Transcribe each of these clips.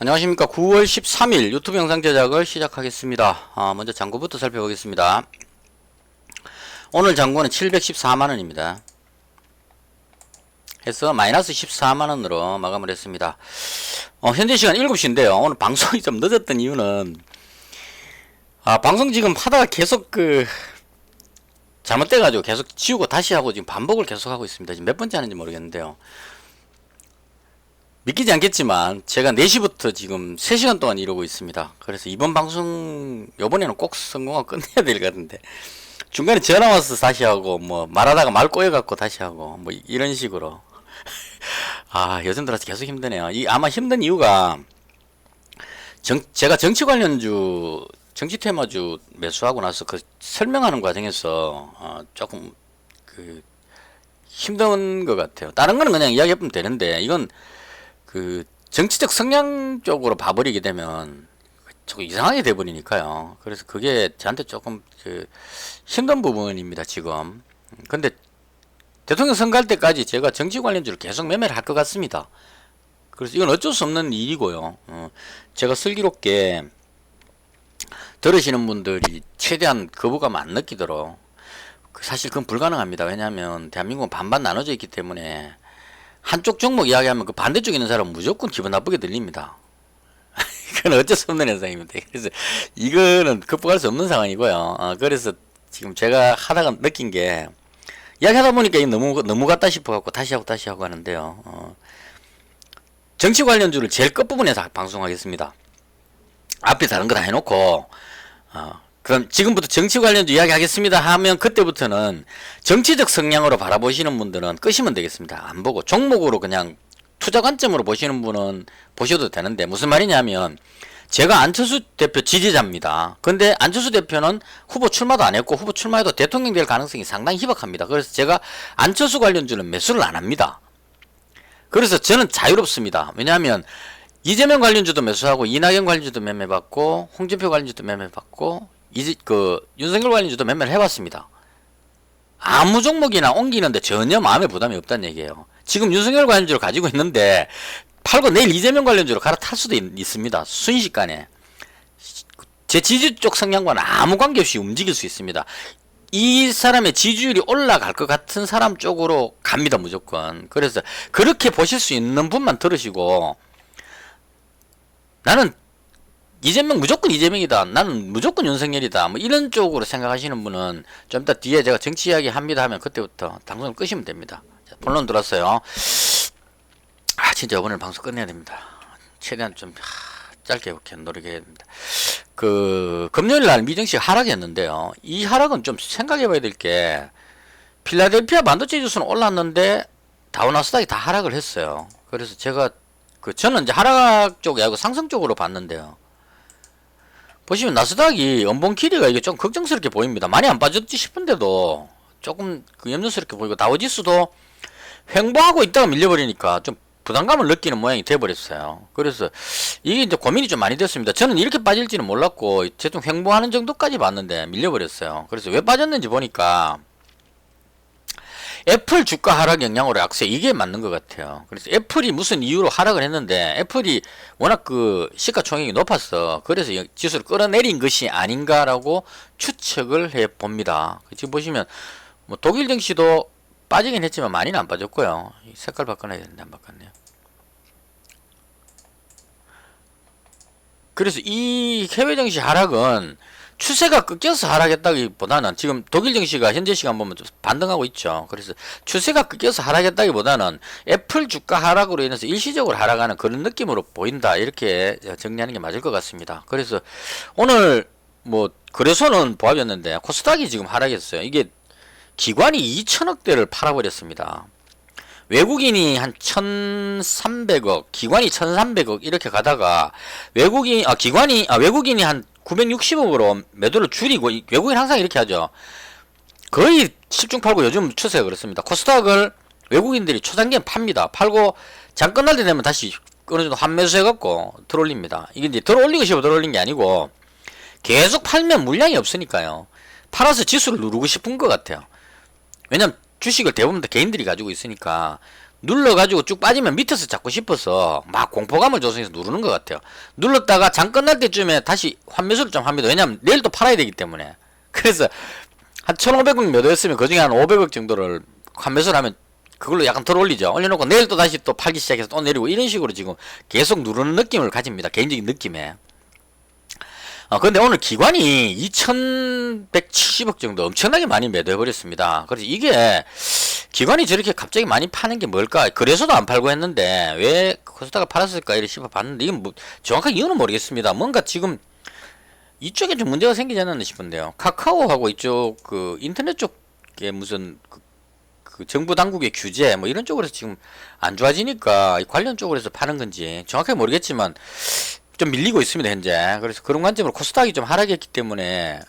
안녕하십니까. 9월 13일 유튜브 영상 제작을 시작하겠습니다. 먼저 잔고부터 살펴보겠습니다. 오늘 잔고는 714만원입니다. 해서 마이너스 14만원으로 마감을 했습니다. 현재 시간 7시인데요. 오늘 방송이 좀 늦었던 이유는 방송 지금 하다가 계속 잘못돼가지고 계속 지우고 다시 하고 지금 반복을 계속 하고 있습니다. 지금 몇 번째 하는지 모르겠는데요. 믿기지 않겠지만 제가 4시부터 지금 3시간 동안 이러고 있습니다. 그래서 이번 방송 요번에는 꼭 성공하고 끝내야 될 것 같은데 중간에 전화 와서 다시 하고 뭐 말하다가 말 꼬여갖고 다시 하고 뭐 이런 식으로 요즘 들어서 계속 힘드네요. 아마 힘든 이유가 제가 정치 관련주 정치 테마주 매수하고 나서 그 설명하는 과정에서 조금 힘든 것 같아요. 다른 거는 그냥 이야기해보면 되는데 이건 정치적 성향 쪽으로 봐버리게 되면 조금 이상하게 돼버리니까요. 그래서 그게 저한테 조금 힘든 부분입니다, 지금. 근데 대통령 선거할 때까지 제가 정치 관련주를 계속 매매를 할 것 같습니다. 그래서 이건 어쩔 수 없는 일이고요. 제가 슬기롭게 들으시는 분들이 최대한 거부감 안 느끼도록 사실 그건 불가능합니다. 왜냐하면 대한민국은 반반 나눠져 있기 때문에 한쪽 종목 이야기하면 그 반대쪽에 있는 사람은 무조건 기분 나쁘게 들립니다. 그건 어쩔 수 없는 현상입니다. 그래서 이거는 극복할 수 없는 상황이고요. 그래서 지금 제가 하다가 느낀 게 이야기하다 보니까 너무 같다 싶어갖고 다시 하고 하는데요. 정치 관련주를 제일 끝부분에서 방송하겠습니다. 앞에 다른 거 다 해놓고 그럼 지금부터 정치 관련주 이야기하겠습니다 하면 그때부터는 정치적 성향으로 바라보시는 분들은 끄시면 되겠습니다. 안 보고 종목으로 그냥 투자 관점으로 보시는 분은 보셔도 되는데 무슨 말이냐면 제가 안철수 대표 지지자입니다. 근데 안철수 대표는 후보 출마도 안 했고 후보 출마해도 대통령 될 가능성이 상당히 희박합니다. 그래서 제가 안철수 관련주는 매수를 안 합니다. 그래서 저는 자유롭습니다. 왜냐하면 이재명 관련주도 매수하고 이낙연 관련주도 매매받고 홍준표 관련주도 매매받고 윤석열 관련주도 매매를 해봤습니다. 아무 종목이나 옮기는데 전혀 마음에 부담이 없다는 얘기예요. 지금 윤석열 관련주를 가지고 있는데 팔고 내일 이재명 관련주로 갈아탈 수도 있습니다. 순식간에. 제 지지 쪽 성향과는 아무 관계없이 움직일 수 있습니다. 이 사람의 지지율이 올라갈 것 같은 사람 쪽으로 갑니다, 무조건. 그래서 그렇게 보실 수 있는 분만 들으시고 나는 이재명 무조건 이재명이다. 나는 무조건 윤석열이다. 뭐 이런 쪽으로 생각하시는 분은 좀 이따 뒤에 제가 정치 이야기 합니다 하면 그때부터 방송을 끄시면 됩니다. 자, 본론 들었어요. 진짜 이번에 방송 끝내야 됩니다. 최대한 좀 짧게 이렇게 노력해야 됩니다. 금요일 날 미증시 하락했는데요. 이 하락은 좀 생각해 봐야 될 게 필라델피아 반도체 지수는 올랐는데 다우나스닥이 다 하락을 했어요. 그래서 제가 저는 이제 하락 쪽이 아니고 상승 쪽으로 봤는데요. 보시면 나스닥이 연봉 길이가 이게 좀 걱정스럽게 보입니다. 많이 안 빠졌지 싶은데도 조금 염려스럽게 보이고 다우지수도 횡보하고 있다가 밀려버리니까 좀 부담감을 느끼는 모양이 돼버렸어요. 그래서 이게 이제 고민이 좀 많이 됐습니다. 저는 이렇게 빠질지는 몰랐고 대충 횡보하는 정도까지 봤는데 밀려버렸어요. 그래서 왜 빠졌는지 보니까 애플 주가 하락 영향으로 약세, 이게 맞는 것 같아요. 그래서 애플이 무슨 이유로 하락을 했는데 애플이 워낙 시가총액이 높았어. 그래서 지수를 끌어내린 것이 아닌가라고 추측을 해 봅니다. 지금 보시면 뭐 독일 증시도 빠지긴 했지만 많이는 안 빠졌고요. 색깔 바꿔놔야 되는데 안 바꿨네요. 그래서 이 해외 증시 하락은 추세가 꺾여서 하락했다기보다는 지금 독일 증시가 현재 시간 보면 좀 반등하고 있죠. 그래서 추세가 꺾여서 하락했다기보다는 애플 주가 하락으로 인해서 일시적으로 하락하는 그런 느낌으로 보인다. 이렇게 정리하는 게 맞을 것 같습니다. 그래서 오늘 뭐 거래소는 보합이었는데 코스닥이 지금 하락했어요. 이게 기관이 2천억대를 팔아버렸습니다. 외국인이 한 1,300억, 기관이 1,300억 이렇게 가다가 외국인이 한 960억으로 매도를 줄이고, 외국인 항상 이렇게 하죠. 거의 집중 팔고 요즘 추세가 그렇습니다. 코스닥을 외국인들이 초장기엔 팝니다. 팔고 장 끝날 때 되면 다시 어느 정도 환매수 해갖고 들어올립니다. 이게 이제 들어올리고 싶어 들어올린 게 아니고 계속 팔면 물량이 없으니까요. 팔아서 지수를 누르고 싶은 것 같아요. 왜냐면 주식을 대부분 다 개인들이 가지고 있으니까 눌러가지고 쭉 빠지면 밑에서 잡고 싶어서 막 공포감을 조성해서 누르는 것 같아요. 눌렀다가 장 끝날 때쯤에 다시 환매수를 좀 합니다. 왜냐면 내일 또 팔아야 되기 때문에. 그래서 한 1,500억 매도했으면 그 중에 한 500억 정도를 환매수를 하면 그걸로 약간 덜 올리죠. 올려놓고 내일 또 다시 또 팔기 시작해서 또 내리고 이런 식으로 지금 계속 누르는 느낌을 가집니다. 개인적인 느낌에. 근데 오늘 기관이 2,170억 정도 엄청나게 많이 매도해버렸습니다. 그래서 이게 기관이 저렇게 갑자기 많이 파는 게 뭘까? 그래서도 안 팔고 했는데 왜 코스닥을 팔았을까? 이렇게 씹어봤는데 이건 뭐 정확한 이유는 모르겠습니다. 뭔가 지금 이쪽에 좀 문제가 생기지 않았나 싶은데요. 카카오하고 이쪽 그 인터넷 쪽에 무슨 그 정부 당국의 규제 뭐 이런 쪽으로 지금 안 좋아지니까 이 관련 쪽으로 해서 파는 건지 정확하게 모르겠지만 좀 밀리고 있습니다 현재. 그래서 그런 관점으로 코스닥이 좀 하락했기 때문에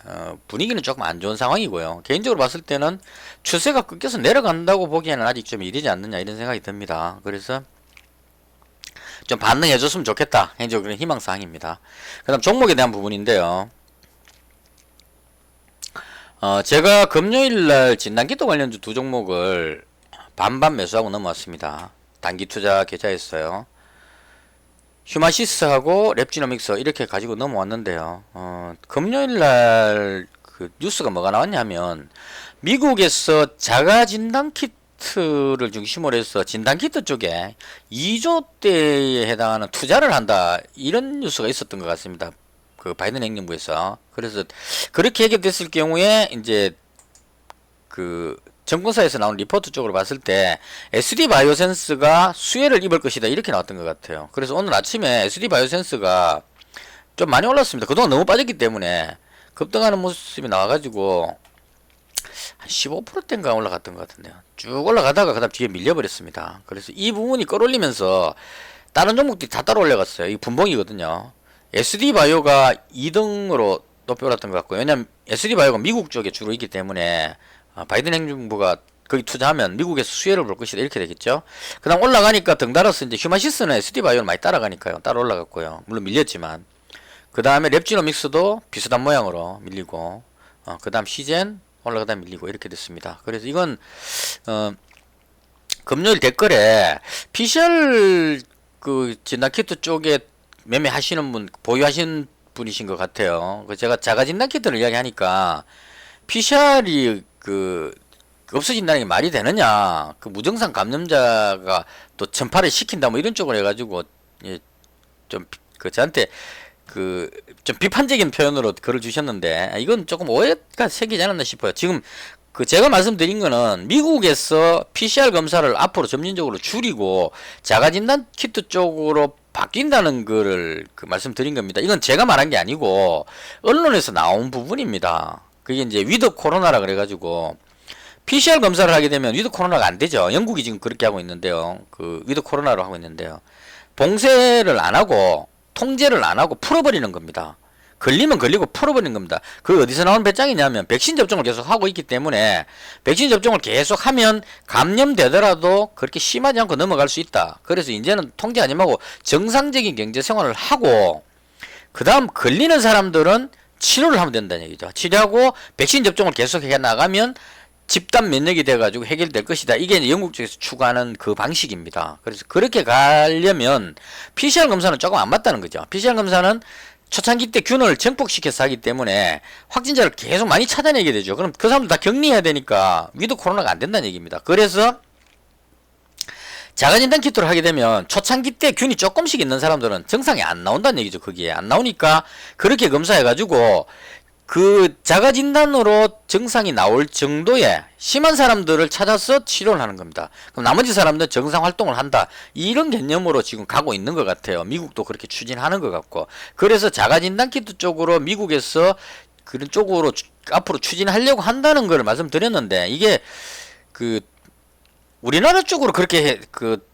분위기는 조금 안 좋은 상황이고요. 개인적으로 봤을 때는 추세가 끊겨서 내려간다고 보기에는 아직 좀 이르지 않느냐 이런 생각이 듭니다. 그래서 좀 반응해 줬으면 좋겠다, 개인적으로 그런 희망사항입니다. 그 다음 종목에 대한 부분인데요. 제가 금요일날 진단키트 관련주 두 종목을 반반 매수하고 넘어왔습니다. 단기투자 계좌였어요. 휴마시스하고 랩지노믹스 이렇게 가지고 넘어왔는데요. 금요일날 그 뉴스가 뭐가 나왔냐면 미국에서 자가 진단키트를 중심으로 해서 진단키트 쪽에 2조대에 해당하는 투자를 한다 이런 뉴스가 있었던 것 같습니다. 그 바이든 행정부에서. 그래서 그렇게 얘기됐을 경우에 이제 그 정권사에서 나온 리포트 쪽으로 봤을 때 SD 바이오센스가 수혜를 입을 것이다 이렇게 나왔던 것 같아요. 그래서 오늘 아침에 SD 바이오센스가 좀 많이 올랐습니다. 그동안 너무 빠졌기 때문에 급등하는 모습이 나와가지고 한 15%대인가 올라갔던 것 같은데요. 쭉 올라가다가 그 다음 뒤에 밀려버렸습니다. 그래서 이 부분이 끌어올리면서 다른 종목들이 다 따라 올라갔어요. 이 분봉이거든요. SD 바이오가 2등으로 높이 올랐던 것 같고요. 왜냐면 SD 바이오가 미국 쪽에 주로 있기 때문에 바이든 행정부가 거기 투자하면 미국에서 수혜를 볼 것이다 이렇게 되겠죠. 그 다음 올라가니까 등달아서 이제 휴마시스는 SD-바이오를 많이 따라가니까요. 따라 올라갔고요. 물론 밀렸지만 그 다음에 랩지노믹스도 비슷한 모양으로 밀리고 그 다음 시젠 올라가다 밀리고 이렇게 됐습니다. 그래서 이건 금요일 댓글에 PCR 그 진단키트 쪽에 매매하시는 분 보유하시는 분이신 것 같아요. 제가 자가 진단키트를 이야기하니까 PCR이 그 없어진다는 게 말이 되느냐, 그 무증상 감염자가 또 전파를 시킨다 뭐 이런 쪽으로 해가지고 예, 좀 그 저한테 그 좀 비판적인 표현으로 글을 주셨는데 이건 조금 오해가 생기지 않았나 싶어요. 지금 그 제가 말씀드린 거는 미국에서 PCR 검사를 앞으로 점진적으로 줄이고 자가진단 키트 쪽으로 바뀐다는 거를 그 말씀드린 겁니다. 이건 제가 말한 게 아니고 언론에서 나온 부분입니다. 그게 이제 위드 코로나라 그래가지고 PCR 검사를 하게 되면 위드 코로나가 안 되죠. 영국이 지금 그렇게 하고 있는데요. 그 위드 코로나로 하고 있는데요. 봉쇄를 안 하고 통제를 안 하고 풀어버리는 겁니다. 걸리면 걸리고 풀어버리는 겁니다. 그 어디서 나온 배짱이냐면 백신 접종을 계속 하고 있기 때문에 백신 접종을 계속 하면 감염되더라도 그렇게 심하지 않고 넘어갈 수 있다. 그래서 이제는 통제 아니하고 정상적인 경제 생활을 하고 그 다음 걸리는 사람들은 치료를 하면 된다는 얘기죠. 치료하고 백신 접종을 계속해 나가면 집단 면역이 돼가지고 해결될 것이다. 이게 이제 영국 쪽에서 추구하는 그 방식입니다. 그래서 그렇게 가려면 PCR 검사는 조금 안 맞다는 거죠. PCR 검사는 초창기 때 균을 증폭시켜서 하기 때문에 확진자를 계속 많이 찾아내게 되죠. 그럼 그 사람들 다 격리해야 되니까 위드 코로나가 안 된다는 얘기입니다. 그래서 자가진단 키트를 하게 되면 초창기 때 균이 조금씩 있는 사람들은 증상이 안 나온다는 얘기죠. 거기에 안 나오니까 그렇게 검사해가지고 그 자가진단으로 증상이 나올 정도의 심한 사람들을 찾아서 치료를 하는 겁니다. 그럼 나머지 사람들은 정상 활동을 한다. 이런 개념으로 지금 가고 있는 것 같아요. 미국도 그렇게 추진하는 것 같고. 그래서 자가진단 키트 쪽으로 미국에서 그런 쪽으로 앞으로 추진하려고 한다는 걸 말씀드렸는데 이게 그 우리나라 쪽으로 그렇게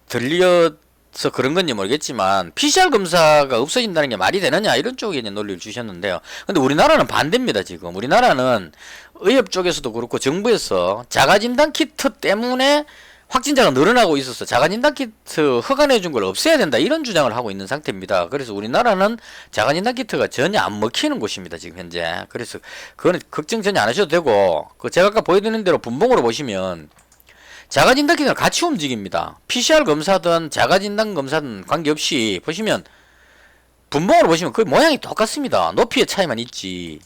들려서 그런 건지 모르겠지만 PCR 검사가 없어진다는 게 말이 되느냐 이런 쪽에 이제 논리를 주셨는데요. 근데 우리나라는 반대입니다. 지금 우리나라는 의협 쪽에서도 그렇고 정부에서 자가진단 키트 때문에 확진자가 늘어나고 있어서 자가진단 키트 허가내 준 걸 없애야 된다 이런 주장을 하고 있는 상태입니다. 그래서 우리나라는 자가진단 키트가 전혀 안 먹히는 곳입니다. 지금 현재. 그래서 그거는 걱정 전혀 안 하셔도 되고 그 제가 아까 보여드린 대로 분봉으로 보시면 자가진단 키트는 같이 움직입니다. PCR 검사든 자가진단 검사든 관계없이 보시면 분봉으로 보시면 그 모양이 똑같습니다. 높이의 차이만 있지.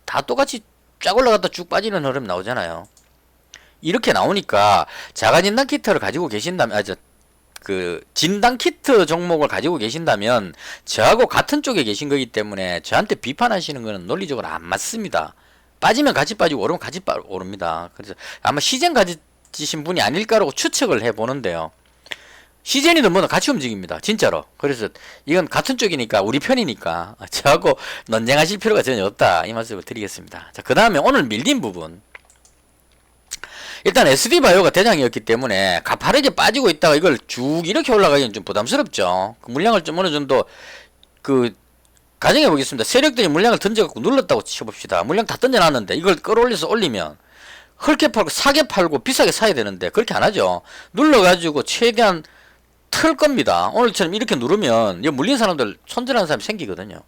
다 똑같이 쫙 올라갔다 쭉 빠지는 흐름 나오잖아요. 이렇게 나오니까 자가진단 키트를 가지고 계신다면, 그 진단 키트 종목을 가지고 계신다면 저하고 같은 쪽에 계신 거기 때문에 저한테 비판하시는 거는 논리적으로 안 맞습니다. 빠지면 같이 빠지고 오르면 같이 오릅니다. 그래서 아마 시젠 가지신 분이 아닐까라고 추측을 해보는데요. 시젠이든 뭐든 같이 움직입니다. 진짜로. 그래서 이건 같은 쪽이니까 우리 편이니까 저하고 논쟁하실 필요가 전혀 없다 이 말씀을 드리겠습니다. 자, 그 다음에 오늘 밀린 부분, 일단 SD바이오가 대장이었기 때문에 가파르게 빠지고 있다가 이걸 쭉 이렇게 올라가기는 좀 부담스럽죠. 그 물량을 좀 어느 정도 가정해 보겠습니다. 세력들이 물량을 던져갖고 눌렀다고 쳐봅시다. 물량 다 던져놨는데 이걸 끌어올려서 올리면 헐게 팔고 사게 팔고 비싸게 사야 되는데 그렇게 안 하죠. 눌러가지고 최대한 틀 겁니다. 오늘처럼 이렇게 누르면 물린 사람들 손절하는 사람이 생기거든요.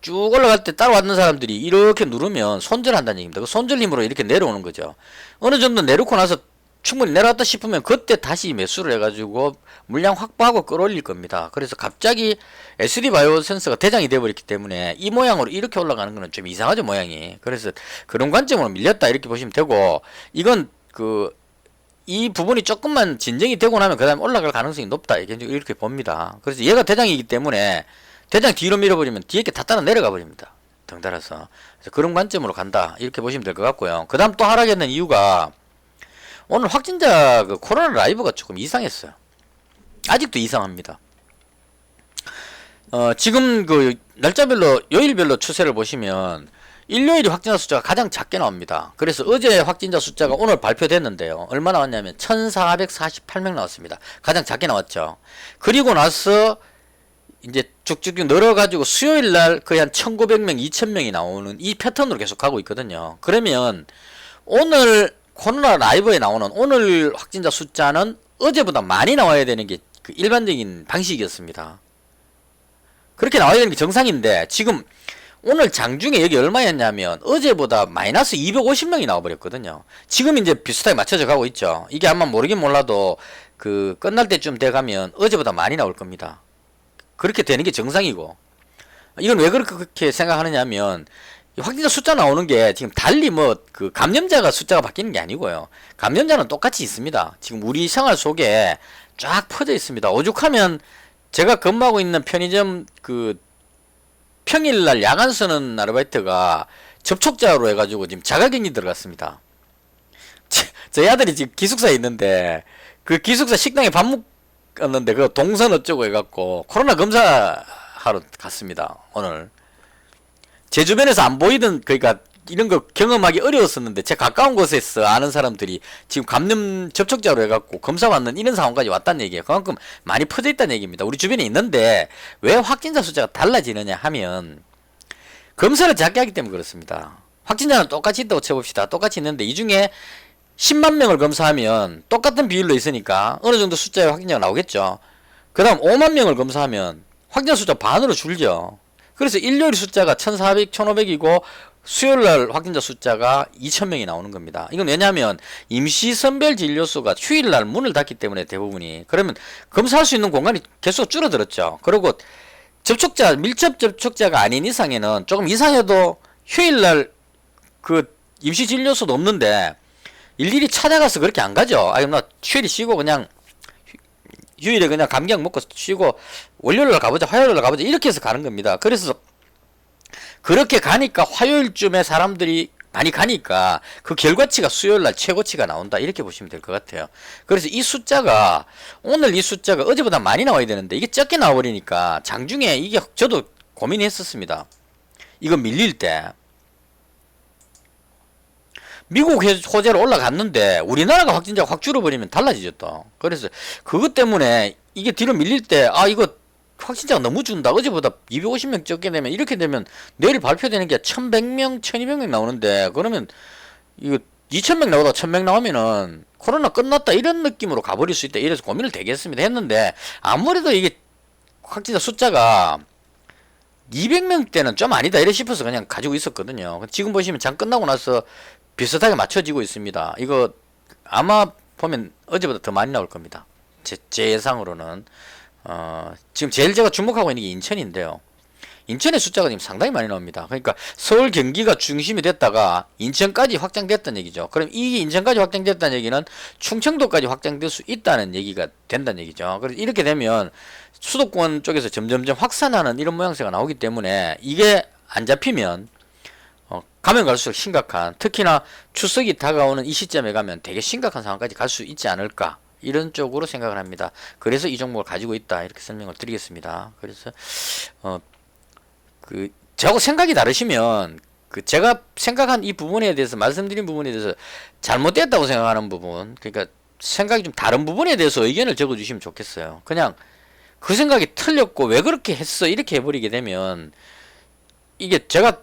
쭉 올라갈 때 따라왔는 사람들이 이렇게 누르면 손절한다는 얘기입니다. 그 손절 힘으로 이렇게 내려오는 거죠. 어느 정도 내려놓고 나서 충분히 내려왔다 싶으면 그때 다시 매수를 해가지고 물량 확보하고 끌어올릴 겁니다. 그래서 갑자기 SD바이오 센서가 대장이 되어버렸기 때문에 이 모양으로 이렇게 올라가는 거는 좀 이상하죠, 모양이. 그래서 그런 관점으로 밀렸다 이렇게 보시면 되고, 이건 이 부분이 조금만 진정이 되고 나면 그 다음에 올라갈 가능성이 높다 이렇게 봅니다. 그래서 얘가 대장이기 때문에 대장 뒤로 밀어버리면 뒤에 게 다 따라 내려가 버립니다. 덩달아서. 그래서 그런 관점으로 간다 이렇게 보시면 될 것 같고요. 그 다음 또 하락했는 이유가 오늘 확진자 코로나 라이브가 조금 이상했어요. 아직도 이상합니다. 지금 날짜별로 요일별로 추세를 보시면 일요일이 확진자 숫자가 가장 작게 나옵니다. 그래서 어제 확진자 숫자가 오늘 발표됐는데요. 얼마 나왔냐면 1448명 나왔습니다. 가장 작게 나왔죠. 그리고 나서 이제 쭉쭉 늘어가지고 수요일날 거의 한 1900명, 2000명이 나오는 이 패턴으로 계속 가고 있거든요. 그러면 오늘 코로나 라이브에 나오는 오늘 확진자 숫자는 어제보다 많이 나와야 되는 게 그 일반적인 방식이었습니다. 그렇게 나와야 되는 게 정상인데 지금 오늘 장중에 여기 얼마였냐면 어제보다 마이너스 250명이 나와버렸거든요. 지금 이제 비슷하게 맞춰져 가고 있죠. 이게 아마 모르긴 몰라도 끝날 때쯤 돼가면 어제보다 많이 나올 겁니다. 그렇게 되는 게 정상이고, 이건 왜 그렇게 생각하느냐 하면 확진자 숫자 나오는 게 지금 달리 감염자가 숫자가 바뀌는 게 아니고요. 감염자는 똑같이 있습니다. 지금 우리 생활 속에 쫙 퍼져 있습니다. 오죽하면 제가 근무하고 있는 편의점 평일날 야간 쓰는 아르바이트가 접촉자로 해가지고 지금 자가격리 들어갔습니다. 저희 아들이 지금 기숙사에 있는데 그 기숙사 식당에 밥 먹었는데 그 동선 어쩌고 해갖고 코로나 검사하러 갔습니다. 오늘 제 주변에서 안 보이던, 그러니까 이런 거 경험하기 어려웠었는데 제 가까운 곳에서 아는 사람들이 지금 감염 접촉자로 해갖고 검사 받는 이런 상황까지 왔다는 얘기예요. 그만큼 많이 퍼져 있다는 얘기입니다. 우리 주변에 있는데 왜 확진자 숫자가 달라지느냐 하면 검사를 작게 하기 때문에 그렇습니다. 확진자는 똑같이 있다고 쳐봅시다. 똑같이 있는데 이 중에 10만 명을 검사하면 똑같은 비율로 있으니까 어느 정도 숫자의 확진자가 나오겠죠. 그 다음 5만 명을 검사하면 확진자 숫자 반으로 줄죠. 그래서 일요일 숫자가 1400, 1500이고 수요일날 확진자 숫자가 2000명이 나오는 겁니다. 이건 왜냐하면 임시선별진료소가 휴일날 문을 닫기 때문에 대부분이. 그러면 검사할 수 있는 공간이 계속 줄어들었죠. 그리고 밀접 접촉자가 아닌 이상에는 조금 이상해도 휴일날 임시진료소도 없는데 일일이 찾아가서 그렇게 안 가죠. 나 휴일이 쉬고 그냥 휴일에 그냥 감기약 먹고 쉬고 월요일날 가보자, 화요일날 가보자 이렇게 해서 가는 겁니다. 그래서 그렇게 가니까 화요일쯤에 사람들이 많이 가니까 그 결과치가 수요일날 최고치가 나온다 이렇게 보시면 될 것 같아요. 그래서 오늘 이 숫자가 어제보다 많이 나와야 되는데 이게 적게 나와버리니까 장중에 이게 저도 고민했었습니다. 이거 밀릴 때 미국 호재로 올라갔는데 우리나라가 확진자가 확 줄어버리면 달라지죠 또. 그래서 그것 때문에 이게 뒤로 밀릴 때 이거 확진자가 너무 준다. 어제보다 250명 적게 되면 이렇게 되면 내일 발표되는 게 1100명, 1200명 나오는데 그러면 이거 2000명 나오다 1000명 나오면은 코로나 끝났다 이런 느낌으로 가버릴 수 있다. 이래서 고민을 되게 했는데 아무래도 이게 확진자 숫자가 200명대는 좀 아니다 이래 싶어서 그냥 가지고 있었거든요. 지금 보시면 장 끝나고 나서 비슷하게 맞춰지고 있습니다. 이거 아마 보면 어제보다 더 많이 나올 겁니다. 제 예상으로는 지금 제일 제가 주목하고 있는 게 인천인데요. 인천의 숫자가 지금 상당히 많이 나옵니다. 그러니까 서울 경기가 중심이 됐다가 인천까지 확장됐다는 얘기죠. 그럼 이 인천까지 확장됐다는 얘기는 충청도까지 확장될 수 있다는 얘기가 된다는 얘기죠. 그래서 이렇게 되면 수도권 쪽에서 점점점 확산하는 이런 모양새가 나오기 때문에 이게 안 잡히면 가면 갈수록 심각한, 특히나 추석이 다가오는 이 시점에 가면 되게 심각한 상황까지 갈 수 있지 않을까, 이런 쪽으로 생각을 합니다. 그래서 이 종목을 가지고 있다, 이렇게 설명을 드리겠습니다. 그래서 저하고 생각이 다르시면 제가 생각한 이 부분에 대해서, 말씀드린 부분에 대해서 잘못됐다고 생각하는 부분, 그러니까 생각이 좀 다른 부분에 대해서 의견을 적어주시면 좋겠어요. 그냥 그 생각이 틀렸고 왜 그렇게 했어, 이렇게 해버리게 되면 이게 제가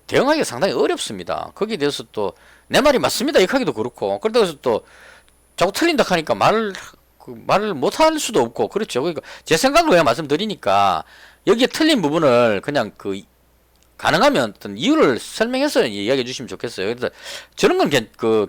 대응하기가 상당히 어렵습니다. 거기에 대해서 또 내 말이 맞습니다 이렇게 하기도 그렇고, 그렇다고 해서 또 자꾸 틀린다 하니까 말을 못 할 수도 없고, 그렇죠. 그러니까 제 생각을 그냥 말씀드리니까 여기에 틀린 부분을 그냥 가능하면 어떤 이유를 설명해서 이야기해 주시면 좋겠어요. 그래서 저런 건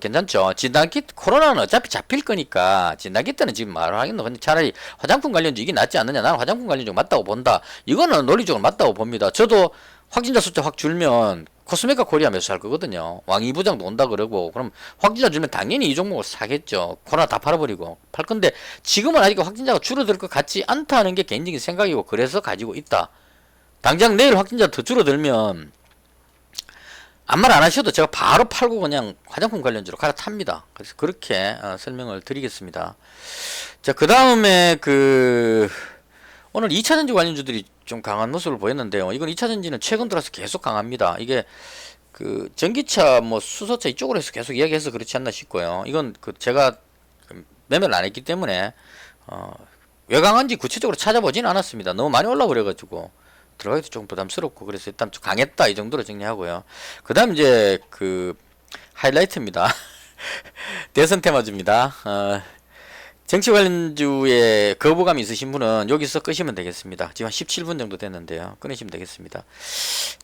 괜찮죠. 진단키트, 코로나는 어차피 잡힐 거니까 진단키트는 지금 말하겠노. 근데 차라리 화장품 관련주 이게 낫지 않느냐. 나는 화장품 관련주가 맞다고 본다. 이거는 논리적으로 맞다고 봅니다. 저도 확진자 숫자 확 줄면 코스메카 코리아 매수할 거거든요. 왕이 부장도 온다 그러고, 그럼 확진자 줄면 당연히 이 종목을 사겠죠. 코로나 다 팔아버리고 팔 건데, 지금은 아직 확진자가 줄어들 것 같지 않다는 게 개인적인 생각이고, 그래서 가지고 있다. 당장 내일 확진자 더 줄어들면 아무 말 안 하셔도 제가 바로 팔고 그냥 화장품 관련주로 갈아탑니다. 그래서 그렇게 설명을 드리겠습니다. 자, 그 다음에 오늘 2차전지 관련주들이 좀 강한 모습을 보였는데요. 이건 2차전지는 최근 들어서 계속 강합니다. 이게 전기차, 수소차 이쪽으로 해서 계속 이야기해서 그렇지 않나 싶고요. 이건 제가 매매를 안 했기 때문에 왜 강한지 구체적으로 찾아보지는 않았습니다. 너무 많이 올라버려가지고 들어가기도 조금 부담스럽고, 그래서 일단 좀 강했다, 이 정도로 정리하고요. 그 다음 이제 하이라이트입니다. 대선 테마주입니다. 정치 관련주에 거부감이 있으신 분은 여기서 끄시면 되겠습니다. 지금 한 17분 정도 됐는데요. 끊으시면 되겠습니다.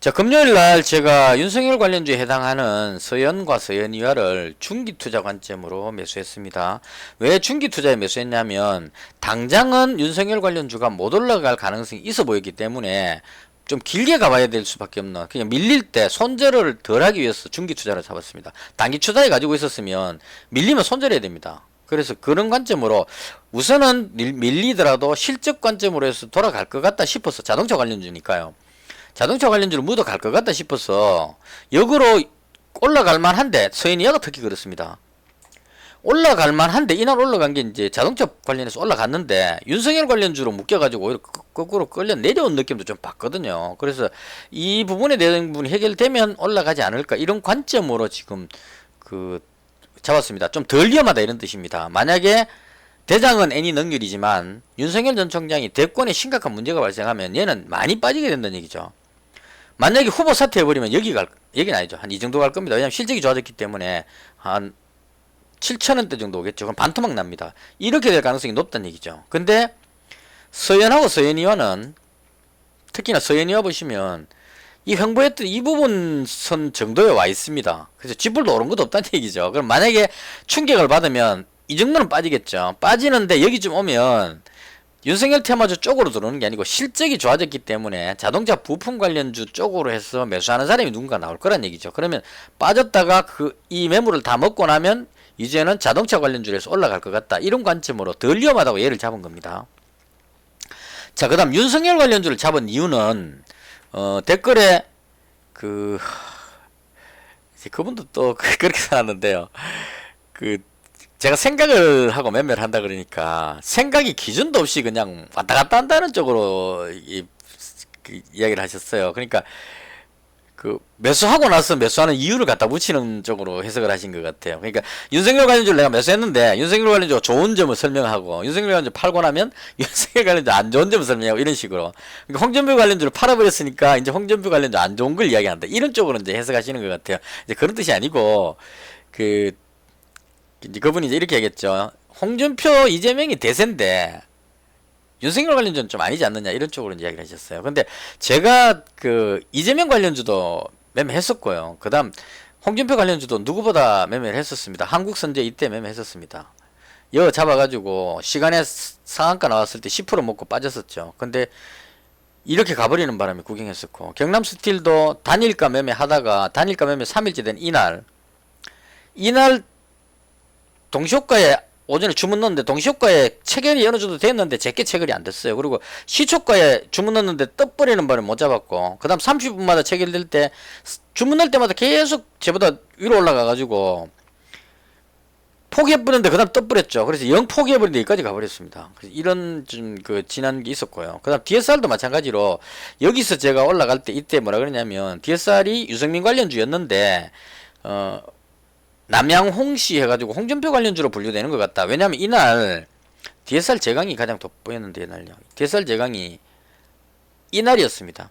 자, 금요일날 제가 윤석열 관련주에 해당하는 서현과 서현이화를 중기투자 관점으로 매수했습니다. 왜 중기투자에 매수했냐면 당장은 윤석열 관련주가 못 올라갈 가능성이 있어 보이기 때문에 좀 길게 가봐야 될 수밖에 없는, 그냥 밀릴 때 손절을 덜 하기 위해서 중기투자를 잡았습니다. 단기 투자에 가지고 있었으면 밀리면 손절해야 됩니다. 그래서 그런 관점으로 우선은 밀리더라도 실적 관점으로 해서 돌아갈 것 같다 싶어서, 자동차 관련주니까요. 자동차 관련주로 묻어갈 것 같다 싶어서 역으로 올라갈 만한데, 서현이화가 특히 그렇습니다. 올라갈 만한데 이날 올라간 게 이제 자동차 관련해서 올라갔는데 윤석열 관련주로 묶여가지고 오히려 거꾸로 끌려 내려온 느낌도 좀 봤거든요. 그래서 이 부분에 대한 부분이 해결되면 올라가지 않을까, 이런 관점으로 지금 잡았습니다. 좀 덜 위험하다, 이런 뜻입니다. 만약에 대장은 N이 능률이지만 윤석열 전 총장이 대권에 심각한 문제가 발생하면 얘는 많이 빠지게 된다는 얘기죠. 만약에 후보 사퇴해버리면 여기는 아니죠. 한 이 정도 갈 겁니다. 왜냐하면 실적이 좋아졌기 때문에 한 7천원대 정도 오겠죠. 그럼 반토막 납니다. 이렇게 될 가능성이 높다는 얘기죠. 근데 서현하고 서현이화는, 특히나 서현이화 보시면 이 횡보했던 이 부분 선 정도에 와 있습니다. 그래서 쥐뿔도 오른 것도 없다는 얘기죠. 그럼 만약에 충격을 받으면 이 정도는 빠지겠죠. 빠지는데 여기쯤 오면 윤석열 테마주 쪽으로 들어오는 게 아니고 실적이 좋아졌기 때문에 자동차 부품 관련주 쪽으로 해서 매수하는 사람이 누군가 나올 거란 얘기죠. 그러면 빠졌다가 이 매물을 다 먹고 나면 이제는 자동차 관련주로 해서 올라갈 것 같다, 이런 관점으로 덜 위험하다고 얘를 잡은 겁니다. 자, 그 다음 윤석열 관련주를 잡은 이유는 댓글에 그분도 또 그렇게 살았는데요. 제가 생각을 하고 매매를 한다 그러니까 생각이 기준도 없이 그냥 왔다 갔다 한다는 쪽으로 이야기를 하셨어요. 그러니까 매수하고 나서 매수하는 이유를 갖다 붙이는 쪽으로 해석을 하신 것 같아요. 그러니까 윤석열 관련주를 내가 매수했는데 윤석열 관련주가 좋은 점을 설명하고, 윤석열 관련주 팔고 나면 윤석열 관련주 안 좋은 점을 설명하고, 이런 식으로. 그러니까 홍준표 관련주를 팔아버렸으니까 이제 홍준표 관련주 안 좋은 걸 이야기한다, 이런 쪽으로 이제 해석하시는 것 같아요. 이제 그런 뜻이 아니고 이제 그분이 이제 이렇게 얘기했죠. 홍준표, 이재명이 대세인데 윤석열 관련주는 좀 아니지 않느냐, 이런 쪽으로 이야기를 하셨어요. 근데 제가 이재명 관련주도 매매했었고요. 그 다음 홍준표 관련주도 누구보다 매매를 했었습니다. 한국선제 이때 매매했었습니다. 여 잡아가지고 시간에 상한가 나왔을 때 10% 먹고 빠졌었죠. 근데 이렇게 가버리는 바람에 구경했었고, 경남스틸도 단일가 매매 하다가 단일가 매매 3일째 된 이날 동시효과에 오전에 주문 넣었는데 동시효과에 체결이 어느 정도 됐는데 제게 체결이 안 됐어요. 그리고 시초가에 주문 넣었는데 떠버리는 바람에 못 잡았고, 그 다음 30분마다 체결될 때 주문 넣을 때마다 계속 제보다 위로 올라가가지고 포기해버렸는데 그 다음 떠버렸죠. 그래서 영 포기해버리는데 여기까지 가버렸습니다. 그래서 이런 좀 지난 게 있었고요. 그 다음 DSR도 마찬가지로 여기서 제가 올라갈 때 이때 뭐라 그러냐면, DSR이 유승민 관련주였는데 남양홍씨 해가지고 홍준표 관련주로 분류되는 것 같다. 왜냐면 이날 DSR 제강이 가장 돋보였는데, 이날요. DSR 제강이 이날이었습니다.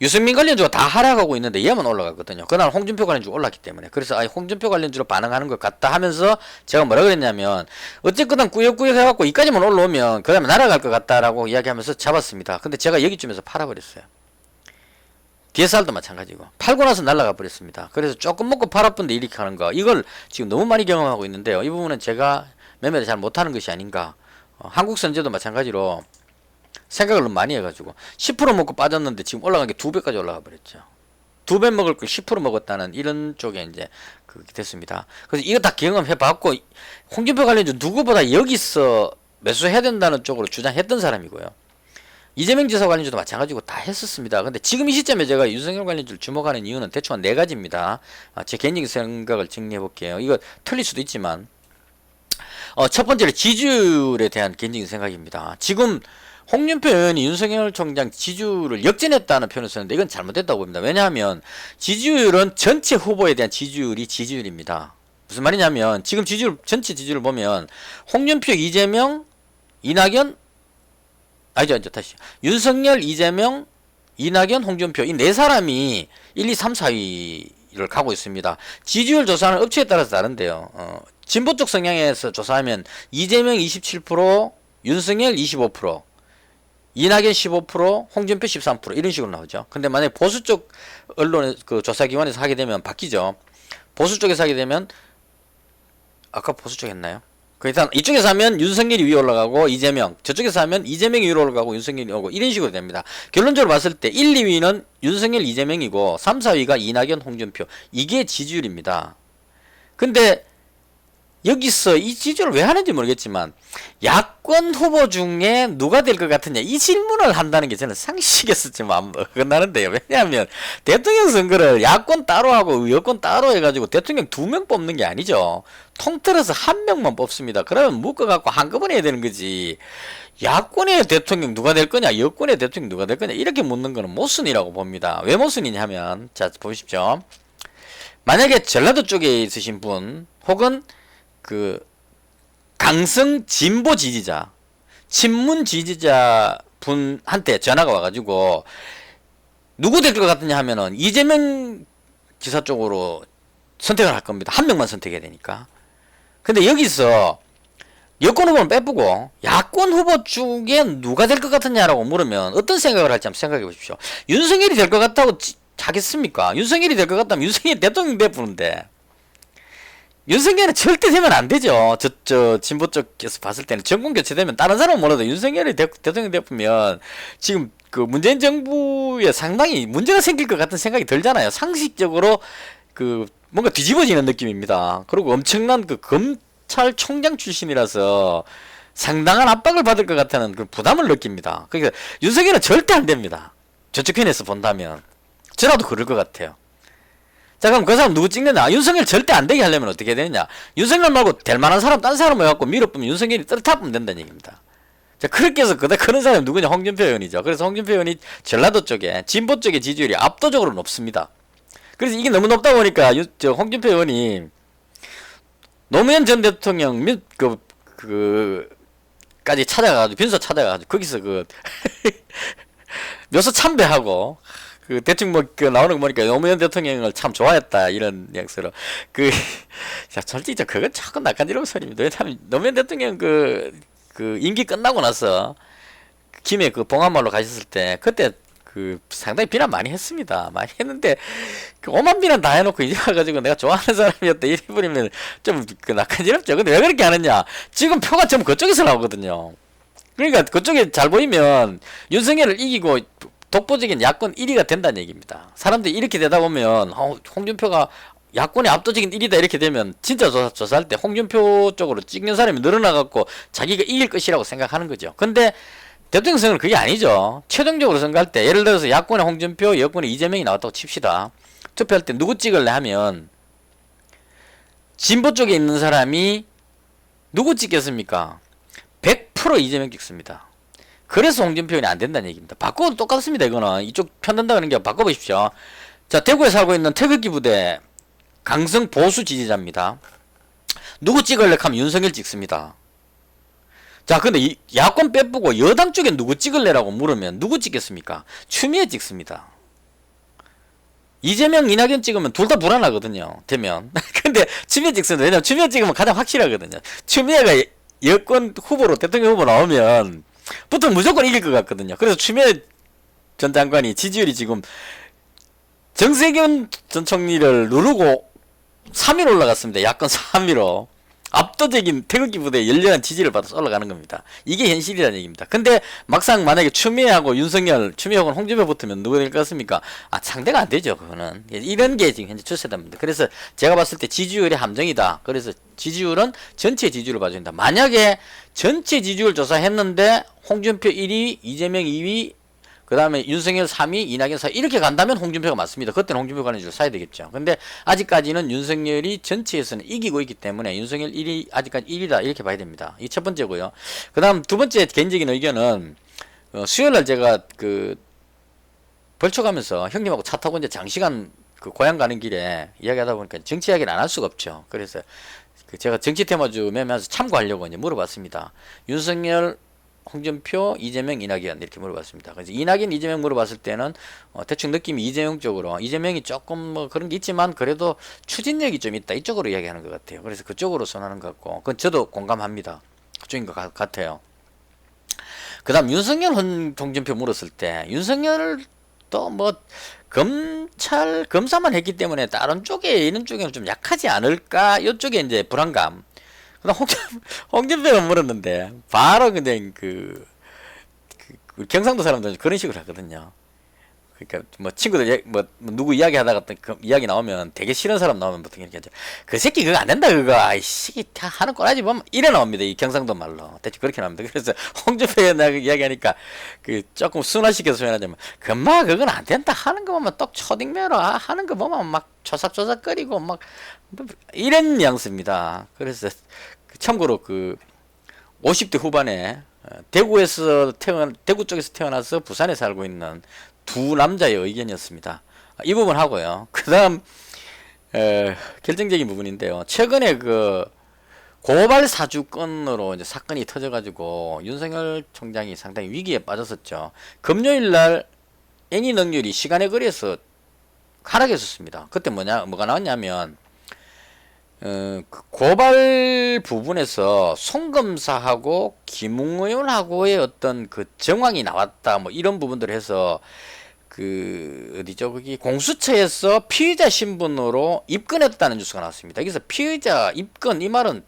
유승민 관련주가 다 하락하고 있는데 얘만 올라갔거든요. 그날 홍준표 관련주 올랐기 때문에. 그래서 홍준표 관련주로 반응하는 것 같다 하면서 제가 뭐라 그랬냐면, 어쨌거나 꾸역꾸역 해갖고 이까지만 올라오면 그 다음에 날아갈 것 같다라고 이야기하면서 잡았습니다. 근데 제가 여기쯤에서 팔아버렸어요. DSR도 마찬가지고 팔고 나서 날아가 버렸습니다. 그래서 조금 먹고 팔아본데 이렇게 하는 거, 이걸 지금 너무 많이 경험하고 있는데요. 이 부분은 제가 매매를 잘 못하는 것이 아닌가. 한국선제도 마찬가지로 생각을 너무 많이 해가지고 10% 먹고 빠졌는데 지금 올라간 게 2배까지 올라가 버렸죠. 2배 먹을 걸 10% 먹었다는 이런 쪽에 이제 그렇게 됐습니다. 그래서 이거 다 경험해봤고, 홍준표 관련주 누구보다 여기서 매수해야 된다는 쪽으로 주장했던 사람이고요. 이재명 지사 관련주도 마찬가지고 다 했었습니다. 근데 지금 이 시점에 제가 윤석열 관련주를 주목하는 이유는 대충 한 4가지입니다. 제 개인적인 생각을 정리해 볼게요. 이거 틀릴 수도 있지만, 첫 번째로 지지율에 대한 개인적인 생각입니다. 지금 홍준표 의원이 윤석열 총장 지지율을 역전했다는 표현을 썼는데 이건 잘못됐다고 봅니다. 왜냐하면 지지율은 전체 후보에 대한 지지율이 지지율입니다. 무슨 말이냐면, 지금 지지율, 전체 지지율을 보면 홍준표, 이재명, 이낙연, 다시 윤석열, 이재명, 이낙연, 홍준표 이 4사람이 1, 2, 3, 4위를 가고 있습니다. 지지율 조사는 업체에 따라서 다른데요. 진보 쪽 성향에서 조사하면 이재명 27%, 윤석열 25%, 이낙연 15%, 홍준표 13% 이런 식으로 나오죠. 근데 만약에 보수 쪽 언론의 그 조사기관에서 하게 되면 바뀌죠. 보수 쪽에서 하게 되면, 아까 보수 쪽 했나요? 일단 이쪽에서 하면 윤석열이 위에 올라가고 이재명, 저쪽에서 하면 이재명이 위로 올라가고 윤석열이 오고 이런 식으로 됩니다. 결론적으로 봤을 때 1, 2위는 윤석열, 이재명이고 3, 4위가 이낙연, 홍준표, 이게 지지율입니다. 근데 여기서 이 지지율을 왜 하는지 모르겠지만, 야권 후보 중에 누가 될 것 같으냐 이 질문을 한다는 게 저는 상식에서 좀 안 어긋나는데요. 왜냐하면 대통령 선거를 야권 따로 하고 여권 따로 해가지고 대통령 2명 뽑는 게 아니죠. 통틀어서 1명만 뽑습니다. 그러면 묶어갖고 한꺼번에 해야 되는 거지. 야권의 대통령 누가 될 거냐, 여권의 대통령 누가 될 거냐 이렇게 묻는 거는 모순이라고 봅니다. 왜 모순이냐 하면, 자 보십시오. 만약에 전라도 쪽에 있으신 분, 혹은 그 강성 진보 지지자, 친문 지지자 분한테 전화가 와가지고 누구 될 것 같느냐 하면은 이재명 지사 쪽으로 선택을 할 겁니다. 1명만 선택해야 되니까. 근데 여기서 여권 후보는 빼보고 야권 후보 중에 누가 될 것 같느냐라고 물으면 어떤 생각을 할지 한번 생각해 보십시오. 윤석열이 될 것 같다고 하겠습니까? 윤석열이 될 것 같다면 윤석열이 대통령 돼보는데, 윤석열은 절대 되면 안 되죠. 진보 쪽에서 봤을 때는 정권 교체되면 다른 사람은 몰라도 윤석열이 대통령 되면 지금 그 문재인 정부에 상당히 문제가 생길 것 같은 생각이 들잖아요. 상식적으로 그 뭔가 뒤집어지는 느낌입니다. 그리고 엄청난 그 검찰총장 출신이라서 상당한 압박을 받을 것 같다는 그 부담을 느낍니다. 그러니까 윤석열은 절대 안 됩니다. 저쪽 편에서 본다면. 저라도 그럴 것 같아요. 자, 그럼 그 사람 누구 찍느냐? 윤석열 절대 안 되게 하려면 어떻게 되느냐? 윤석열 말고 될 만한 사람, 딴 사람 모여갖고 밀어보면 윤석열이 떨어뜨리면 된다는 얘기입니다. 자, 그렇게 해서 그런 사람이 누구냐? 홍준표 의원이죠. 그래서 홍준표 의원이 전라도 쪽에, 진보 쪽의 지지율이 압도적으로 높습니다. 그래서 이게 너무 높다 보니까 홍준표 의원이 노무현 전 대통령 까지 찾아가가지고, 빈소 찾아가가지고, 거기서 묘소 참배하고, 대충 나오는 거 보니까 노무현 대통령을 참 좋아했다, 이런 뉘앙스로. 자, 솔직히 그건 조금 낯간지러운 소리입니다. 왜냐면 노무현 대통령 임기 끝나고 나서 김해 봉화마을로 가셨을 때, 그때 상당히 비난 많이 했습니다. 많이 했는데 그 오만 비난 다 해놓고 이제 와가지고 내가 좋아하는 사람이었다 이래버리면 좀 낙한지럽죠. 근데 왜 그렇게 하느냐? 지금 표가 전부 그쪽에서 나오거든요. 그러니까 그쪽에 잘 보이면 윤석열을 이기고 독보적인 야권 1위가 된다는 얘기입니다. 사람들이 이렇게 되다 보면 홍준표가 야권의 압도적인 1위다 이렇게 되면 진짜 조사할 때 홍준표 쪽으로 찍는 사람이 늘어나갖고 자기가 이길 것이라고 생각하는 거죠. 근데 대통령 선거는 그게 아니죠. 최종적으로 선거할 때 예를 들어서 야권의 홍준표, 여권의 이재명이 나왔다고 칩시다. 투표할 때 누구 찍을래 하면 진보 쪽에 있는 사람이 누구 찍겠습니까? 100% 이재명 찍습니다. 그래서 홍준표 의원이 안 된다는 얘기입니다. 바꿔도 똑같습니다. 이거는 이쪽 편든다는 게 바꿔보십시오. 자, 대구에 살고 있는 태극기 부대 강성 보수 지지자입니다. 누구 찍을래 하면 윤석열 찍습니다. 자, 근데 이 야권 빼보고 여당 쪽에 누구 찍을래라고 물으면 누구 찍겠습니까? 추미애 찍습니다. 이재명, 이낙연 찍으면 둘 다 불안하거든요. 되면. 근데 추미애 찍습니다. 왜냐면 추미애 찍으면 가장 확실하거든요. 추미애가 여권 후보로 대통령 후보 나오면 보통 무조건 이길 것 같거든요. 그래서 추미애 전 장관이 지지율이 지금 정세균 전 총리를 누르고 3위로 올라갔습니다. 야권 3위로. 압도적인 태극기 부대의 열렬한 지지를 받아서 올라가는 겁니다. 이게 현실이라는 얘기입니다. 근데 막상 만약에 추미애하고 윤석열, 추미애하고 홍준표 붙으면 누가 될 것 같습니까? 상대가 안 되죠. 그거는. 이런 게 지금 현재 추세됩니다. 그래서 제가 봤을 때 지지율의 함정이다. 그래서 지지율은 전체 지지율을 봐준다. 만약에 전체 지지율 조사했는데 홍준표 1위, 이재명 2위, 그 다음에 윤석열 3위, 이낙연 4위 이렇게 간다면 홍준표가 맞습니다. 그때는 홍준표 가는 줄 사야 되겠죠. 근데 아직까지는 윤석열이 전체에서는 이기고 있기 때문에 윤석열 1위 아직까지 1위다 이렇게 봐야 됩니다. 이 첫 번째고요. 그 다음 두 번째 개인적인 의견은 수요일날 제가 벌초가면서 형님하고 차 타고 이제 장시간 고향 가는 길에 이야기하다 보니까 정치 이야기를 안 할 수가 없죠. 그래서 제가 정치 테마주 매매하면서 참고하려고 이제 물어봤습니다. 윤석열, 홍준표, 이재명, 이낙연 이렇게 물어봤습니다. 그래서 이낙연, 이재명 물어봤을 때는 대충 느낌이 이재명 쪽으로, 이재명이 조금 뭐 그런 게 있지만 그래도 추진력이 좀 있다 이쪽으로 이야기하는 것 같아요. 그래서 그쪽으로 선호하는 것 같고 그건 저도 공감합니다. 그쪽인 것 같아요. 그 다음 윤석열, 홍준표 물었을 때 윤석열도 뭐 검사만 했기 때문에 다른 쪽에 이런 쪽에는 좀 약하지 않을까 이쪽에 이제 불안감. 그다음 홍준표가 물었는데 바로 그냥 우리 경상도 사람들은 그런 식으로 하거든요. 그러니까 뭐 친구들 뭐 누구 이야기 하다가 그 이야기 나오면 되게 싫은 사람 나오면 보통 이렇게 하죠. 그 새끼 그거 안 된다 그거 아이씨 하는 꼬라지 보면 이래 나옵니다. 이 경상도 말로 대충 그렇게 나옵니다. 그래서 홍준표가 나그 이야기하니까 조금 순화시켜서 표현하자면 금마 그건 안 된다 하는 거 보면 똑 초딩매로 하는 거 보면 막 조삭조삭거리고 막 이런 뉘앙스입니다. 그래서 참고로 50대 후반에 대구 쪽에서 태어나서 부산에 살고 있는 두 남자의 의견이었습니다. 이 부분 하고요. 그 다음 결정적인 부분인데요. 최근에 고발 사주건으로 이제 사건이 터져가지고 윤석열 총장이 상당히 위기에 빠졌었죠. 금요일날 애니 능률이 시간에 걸려서 하락했었습니다. 그때 뭐가 나왔냐면 고발 부분에서 송 검사하고 김웅 의원하고의 어떤 정황이 나왔다 뭐 이런 부분들을 해서 어디죠? 거기 공수처에서 피의자 신분으로 입건했다는 뉴스가 나왔습니다. 여기서 피의자 입건 이 말은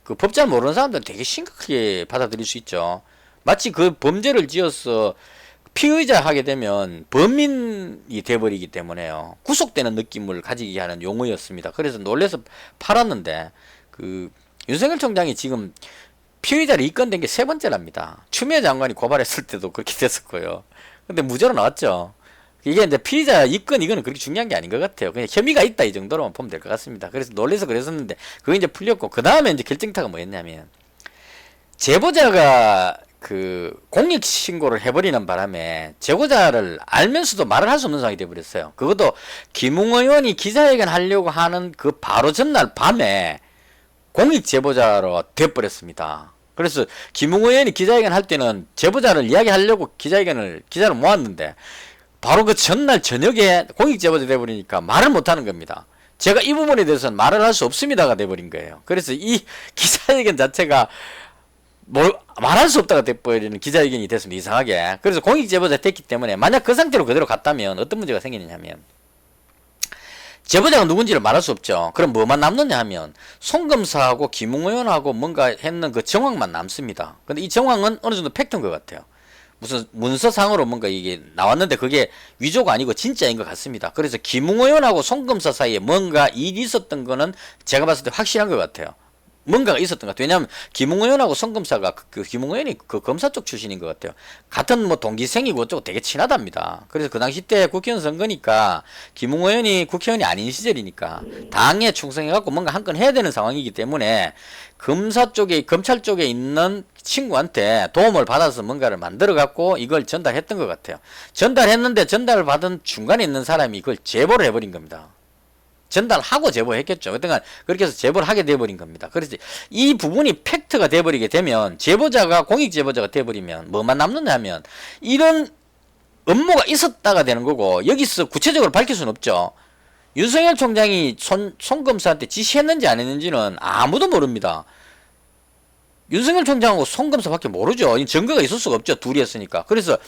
법잘 모르는 사람들은 되게 심각하게 받아들일 수 있죠. 마치 그 범죄를 지어서 피의자 하게 되면 범인이 돼버리기 때문에요. 구속되는 느낌을 가지게 하는 용어였습니다. 그래서 놀래서 팔았는데 윤석열 총장이 지금 피의자를 입건된 게 세 번째랍니다. 추미애 장관이 고발했을 때도 그렇게 됐었고요. 근데 무죄로 나왔죠. 이게 이제 피의자 입건 이거는 그렇게 중요한 게 아닌 것 같아요. 그냥 혐의가 있다 이 정도로만 보면 될 것 같습니다. 그래서 놀래서 그랬었는데 그게 이제 풀렸고 그 다음에 이제 결정타가 뭐였냐면 제보자가 공익 신고를 해버리는 바람에 제보자를 알면서도 말을 할 수 없는 상황이 돼버렸어요. 그것도 김웅 의원이 기자회견 하려고 하는 바로 전날 밤에 공익 제보자로 돼버렸습니다. 그래서 김웅 의원이 기자회견 할 때는 제보자를 이야기하려고 기자를 모았는데 바로 그 전날 저녁에 공익 제보자 돼버리니까 말을 못하는 겁니다. 제가 이 부분에 대해서는 말을 할 수 없습니다가 돼버린 거예요. 그래서 이 기자회견 자체가 말할 수 없다가 돼버리는 기자회견이 됐습니다. 이상하게. 그래서 공익제보자 됐기 때문에 만약 그 상태로 그대로 갔다면 어떤 문제가 생기느냐면 제보자가 누군지를 말할 수 없죠. 그럼 뭐만 남느냐 하면 송 검사하고 김웅 의원하고 뭔가 했는 그 정황만 남습니다. 근데 이 정황은 어느 정도 팩트인 것 같아요. 무슨 문서상으로 뭔가 이게 나왔는데 그게 위조가 아니고 진짜인 것 같습니다. 그래서 김웅 의원하고 송 검사 사이에 뭔가 일이 있었던 거는 제가 봤을 때 확실한 것 같아요. 뭔가가 있었던 것 같아요. 왜냐하면 김웅 의원하고 송 검사가 김웅 의원이 그 검사 쪽 출신인 것 같아요. 같은 뭐 동기생이고 어쩌고 되게 친하답니다. 그래서 그 당시 때 국회의원 선거니까 김웅 의원이 국회의원이 아닌 시절이니까 당에 충성해갖고 뭔가 한 건 해야 되는 상황이기 때문에 검찰 쪽에 있는 친구한테 도움을 받아서 뭔가를 만들어갖고 이걸 전달했던 것 같아요. 전달했는데 전달을 받은 중간에 있는 사람이 그걸 제보를 해버린 겁니다. 전달하고 제보했겠죠. 어떤간 그렇게 해서 제보를 하게 돼버린 겁니다. 그래서 이 부분이 팩트가 돼버리게 되면 제보자가 공익제보자가 돼버리면 뭐만 남느냐 하면 이런 업무가 있었다가 되는 거고 여기서 구체적으로 밝힐 수는 없죠. 윤석열 총장이 송 검사한테 지시했는지 안 했는지는 아무도 모릅니다. 윤석열 총장하고 송 검사밖에 모르죠. 증거가 있을 수가 없죠. 둘이 했으니까. 그래서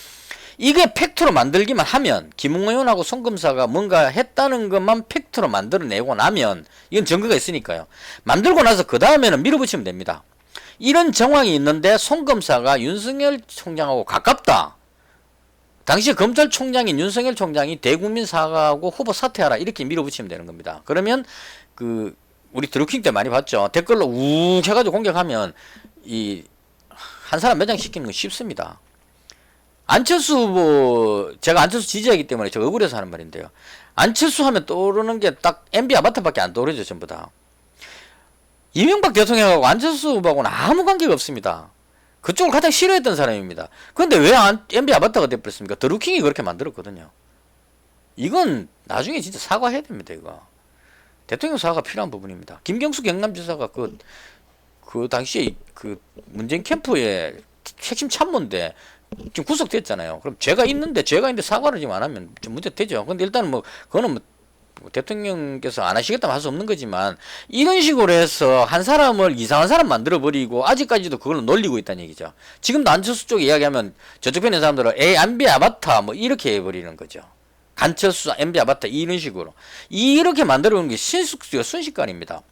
이게 팩트로 만들기만 하면 김웅 의원하고 송 검사가 뭔가 했다는 것만 팩트로 만들어내고 나면 이건 증거가 있으니까요. 만들고 나서 그 다음에는 밀어붙이면 됩니다. 이런 정황이 있는데 송 검사가 윤석열 총장하고 가깝다. 당시 검찰총장인 윤석열 총장이 대국민 사과하고 후보 사퇴하라 이렇게 밀어붙이면 되는 겁니다. 그러면 그 우리 드루킹 때 많이 봤죠. 댓글로 욱 해가지고 공격하면 이 한 사람 매장 시키는 건 쉽습니다. 안철수 후보, 제가 안철수 지지하기 때문에 저 억울해서 하는 말인데요. 안철수 하면 떠오르는 게 딱 MB 아바타밖에 안 떠오르죠, 전부 다. 이명박 대통령하고 안철수 후보하고는 아무 관계가 없습니다. 그쪽을 가장 싫어했던 사람입니다. 그런데 왜 MB 아바타가 돼버렸습니까? 드루킹이 그렇게 만들었거든요. 이건 나중에 진짜 사과해야 됩니다, 이거. 대통령 사과가 필요한 부분입니다. 김경수 경남지사가 그 당시에 그 문재인 캠프의 핵심 참모인데 지금 구속됐잖아요. 그럼 제가 있는데 사과를 지금 안 하면 좀 문제 되죠. 근데 일단은 뭐 그거는 뭐 대통령께서 안 하시겠다면 할 수 없는 거지만 이런 식으로 해서 한 사람을 이상한 사람 만들어 버리고 아직까지도 그걸 놀리고 있다는 얘기죠. 지금도 안철수 쪽 이야기하면 저쪽 편의 사람들은 MB 아바타 뭐 이렇게 해버리는 거죠. 간철수 MB 아바타 이런 식으로 이렇게 만들어 놓은 게 순식간입니다.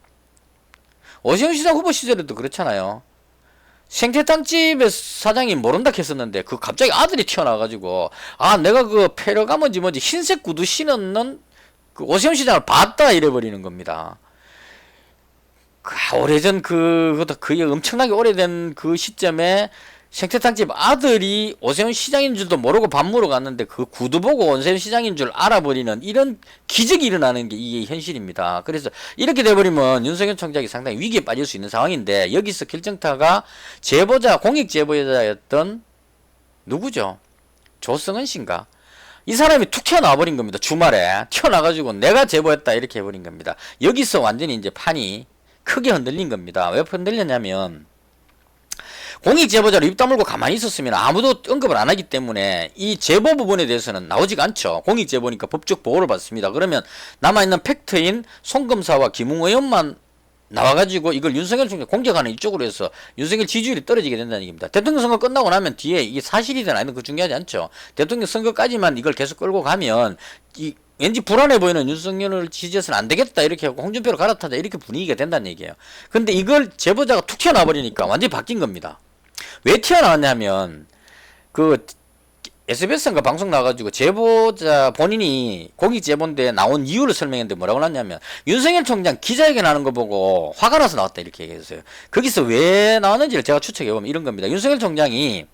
오세훈 시장 후보 시절에도 그렇잖아요. 생태탕집의 사장이 모른다 했었는데 그 갑자기 아들이 튀어나와가지고 내가 그 페러가먼지 뭔지 흰색 구두 신었는 그 오세훈 시장을 봤다 이래버리는 겁니다. 오래전 그것도 거의 엄청나게 오래된 그 시점에 생태탕집 아들이 오세훈 시장인 줄도 모르고 밥 먹으러 갔는데 그 구두 보고 오세훈 시장인 줄 알아버리는 이런 기적이 일어나는 게 이게 현실입니다. 그래서 이렇게 돼버리면 윤석열 총장이 상당히 위기에 빠질 수 있는 상황인데 여기서 결정타가 공익 제보자였던 누구죠? 조성은 씨인가? 이 사람이 툭 튀어나와버린 겁니다. 주말에 튀어나와가지고 내가 제보했다 이렇게 해버린 겁니다. 여기서 완전히 이제 판이 크게 흔들린 겁니다. 왜 흔들렸냐면 공익제보자로 입 다물고 가만히 있었으면 아무도 언급을 안 하기 때문에 이 제보 부분에 대해서는 나오지가 않죠. 공익제보니까 법적 보호를 받습니다. 그러면 남아있는 팩트인 송 검사와 김웅 의원만 나와가지고 이걸 윤석열 총장 공격하는 이쪽으로 해서 윤석열 지지율이 떨어지게 된다는 얘기입니다. 대통령 선거 끝나고 나면 뒤에 이게 사실이든 아니든 그 중요하지 않죠. 대통령 선거까지만 이걸 계속 끌고 가면 왠지 불안해 보이는 윤석열을 지지해서는 안 되겠다 이렇게 하고 홍준표로 갈아타자 이렇게 분위기가 된다는 얘기예요. 근데 이걸 제보자가 툭 튀어나와 버리니까 완전히 바뀐 겁니다. 왜 튀어나왔냐면 그 SBS인가 방송 나와가지고 제보자 본인이 공익 제보인데 나온 이유를 설명했는데 뭐라고 나왔냐면 윤석열 총장 기자회견 하는 거 보고 화가 나서 나왔다 이렇게 얘기했어요. 거기서 왜 나왔는지를 제가 추측해보면 이런 겁니다. 윤석열 총장이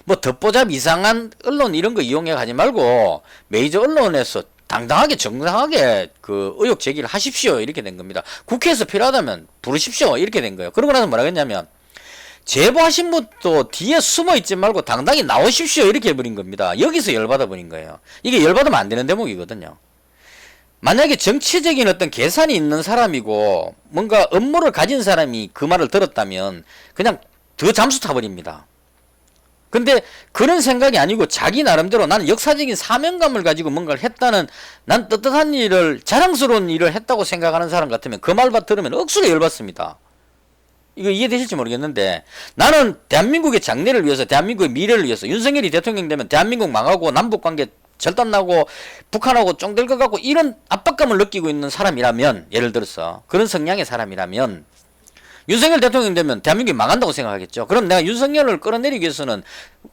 뭐 덧보잡 이상한 언론 이런 거 이용해 가지 말고 메이저 언론에서 당당하게 정당하게 그 의혹 제기를 하십시오 이렇게 된 겁니다. 국회에서 필요하다면 부르십시오 이렇게 된 거예요. 그러고 나서 뭐라고 했냐면 제보하신 분도 뒤에 숨어 있지 말고 당당히 나오십시오 이렇게 해버린 겁니다. 여기서 열받아 버린 거예요. 이게 열받으면 안 되는 대목이거든요. 만약에 정치적인 어떤 계산이 있는 사람이고 뭔가 업무를 가진 사람이 그 말을 들었다면 그냥 더 잠수 타버립니다. 근데 그런 생각이 아니고 자기 나름대로 나는 역사적인 사명감을 가지고 뭔가를 했다는 난 떳떳한 일을 자랑스러운 일을 했다고 생각하는 사람 같으면 그 말 들으면 억수로 열받습니다. 이거 이해되실지 모르겠는데 나는 대한민국의 장래를 위해서 대한민국의 미래를 위해서 윤석열이 대통령 되면 대한민국 망하고 남북관계 절단나고 북한하고 쫑될 것 같고 이런 압박감을 느끼고 있는 사람이라면 예를 들어서 그런 성향의 사람이라면 윤석열 대통령 되면 대한민국이 망한다고 생각하겠죠. 그럼 내가 윤석열을 끌어내리기 위해서는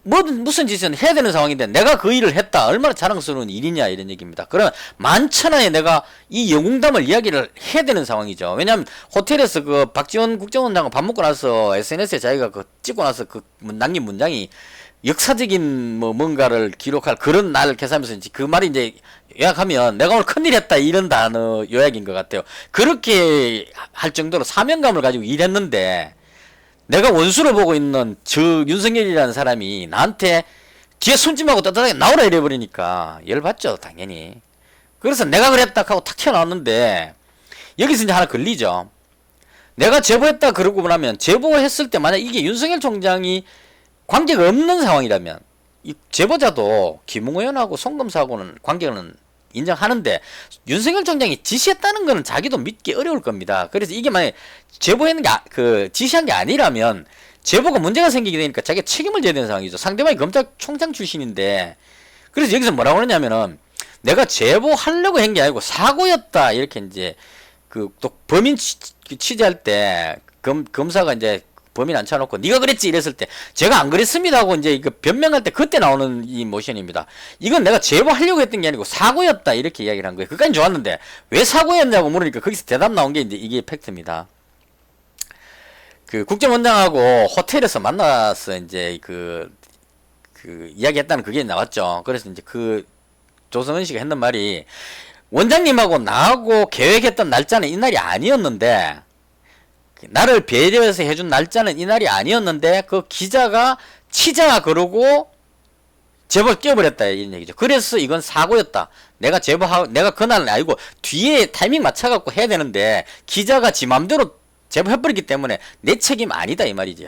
무슨 짓을 해야 되는 상황인데 내가 그 일을 했다. 얼마나 자랑스러운 일이냐 이런 얘기입니다. 그럼 만천하에 내가 이 영웅담을 이야기를 해야 되는 상황이죠. 왜냐하면 호텔에서 그 박지원 국정원장과 밥 먹고 나서 SNS에 자기가 그 찍고 나서 그 남긴 문장이 역사적인 뭐 뭔가를 기록할 그런 날을 계산하면서 그 말이 이제 요약하면 내가 오늘 큰일 했다 이런 단어 요약인 것 같아요. 그렇게 할 정도로 사명감을 가지고 일했는데 내가 원수로 보고 있는 저 윤석열이라는 사람이 나한테 뒤에 손짓하고 따뜻하게 나오라 이래버리니까 열받죠 당연히. 그래서 내가 그랬다 하고 탁 튀어나왔는데 여기서 이제 하나 걸리죠. 내가 제보했다 그러고 나면 제보했을 때 만약 이게 윤석열 총장이 관계가 없는 상황이라면 이 제보자도 김웅 의원하고 송 검사하고는 관계는 인정하는데 윤석열 총장이 지시했다는 거는 자기도 믿기 어려울 겁니다. 그래서 이게 만약 제보했는 게 지시한 게 아니라면 제보가 문제가 생기게 되니까 자기가 책임을 져야 되는 상황이죠. 상대방이 검찰총장 출신인데 그래서 여기서 뭐라고 그러냐면은 내가 제보하려고 한 게 아니고 사고였다 이렇게 이제 그 또 범인 취재할 때 검사가 이제 범인 앉혀놓고 네가 그랬지 이랬을 때 제가 안 그랬습니다 하고 이제 이거 변명할 때 그때 나오는 이 모션입니다. 이건 내가 제보하려고 했던 게 아니고 사고였다 이렇게 이야기를 한 거예요. 그까지 좋았는데 왜 사고였냐고 물으니까 거기서 대답 나온 게 이제 이게 팩트입니다. 그 국정원장하고 호텔에서 만나서 이제 그 이야기했다는 그게 나왔죠. 그래서 이제 그 조성은 씨가 했는 말이 원장님하고 나하고 계획했던 날짜는 이날이 아니었는데 나를 배려해서 해준 날짜는 이날이 아니었는데 그 기자가 치자 그러고 제보를 끼워버렸다 이런 얘기죠. 그래서 이건 사고였다. 내가 내가 그날은 아니고 뒤에 타이밍 맞춰갖고 해야 되는데 기자가 지 맘대로 제보해버렸기 때문에 내 책임 아니다 이 말이죠.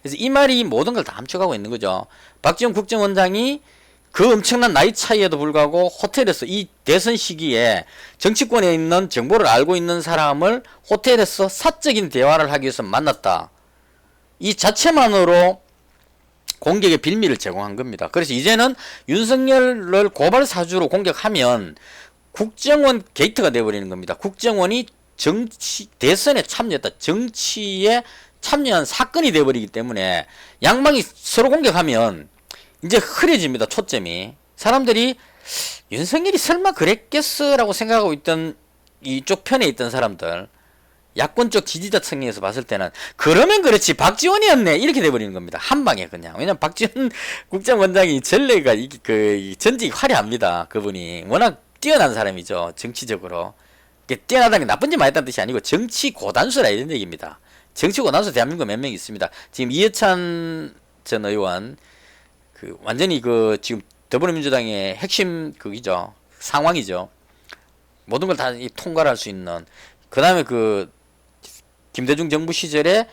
그래서 이 말이 모든 걸 다 함축하고 있는 거죠. 박지원 국정원장이 그 엄청난 나이 차이에도 불구하고 호텔에서 이 대선 시기에 정치권에 있는 정보를 알고 있는 사람을 호텔에서 사적인 대화를 하기 위해서 만났다. 이 자체만으로 공격의 빌미를 제공한 겁니다. 그래서 이제는 윤석열을 고발 사주로 공격하면 국정원 게이트가 되어버리는 겁니다. 국정원이 대선에 참여했다. 정치에 참여한 사건이 되어버리기 때문에 양방이 서로 공격하면 이제 흐려집니다. 초점이. 사람들이 윤석열이 설마 그랬겠어라고 생각하고 있던 이쪽 편에 있던 사람들 야권 쪽 지지자層에서 봤을 때는 그러면 그렇지 박지원이었네 이렇게 돼버리는 겁니다. 한 방에 그냥. 왜냐면 박지원 국정원장이 전례가 그 전직이 화려합니다. 그분이 워낙 뛰어난 사람이죠. 정치적으로. 뛰어나다는 게 나쁜 짓만 했다는 뜻이 아니고 정치 고단수라 이런 얘기입니다. 정치 고단수 대한민국 몇 명 있습니다. 지금 이해찬 전 의원 그 완전히 그 지금 더불어민주당의 핵심 그기죠. 상황이죠. 모든 걸 다 통과를 할 수 있는. 그 다음에 그 김대중 정부 시절에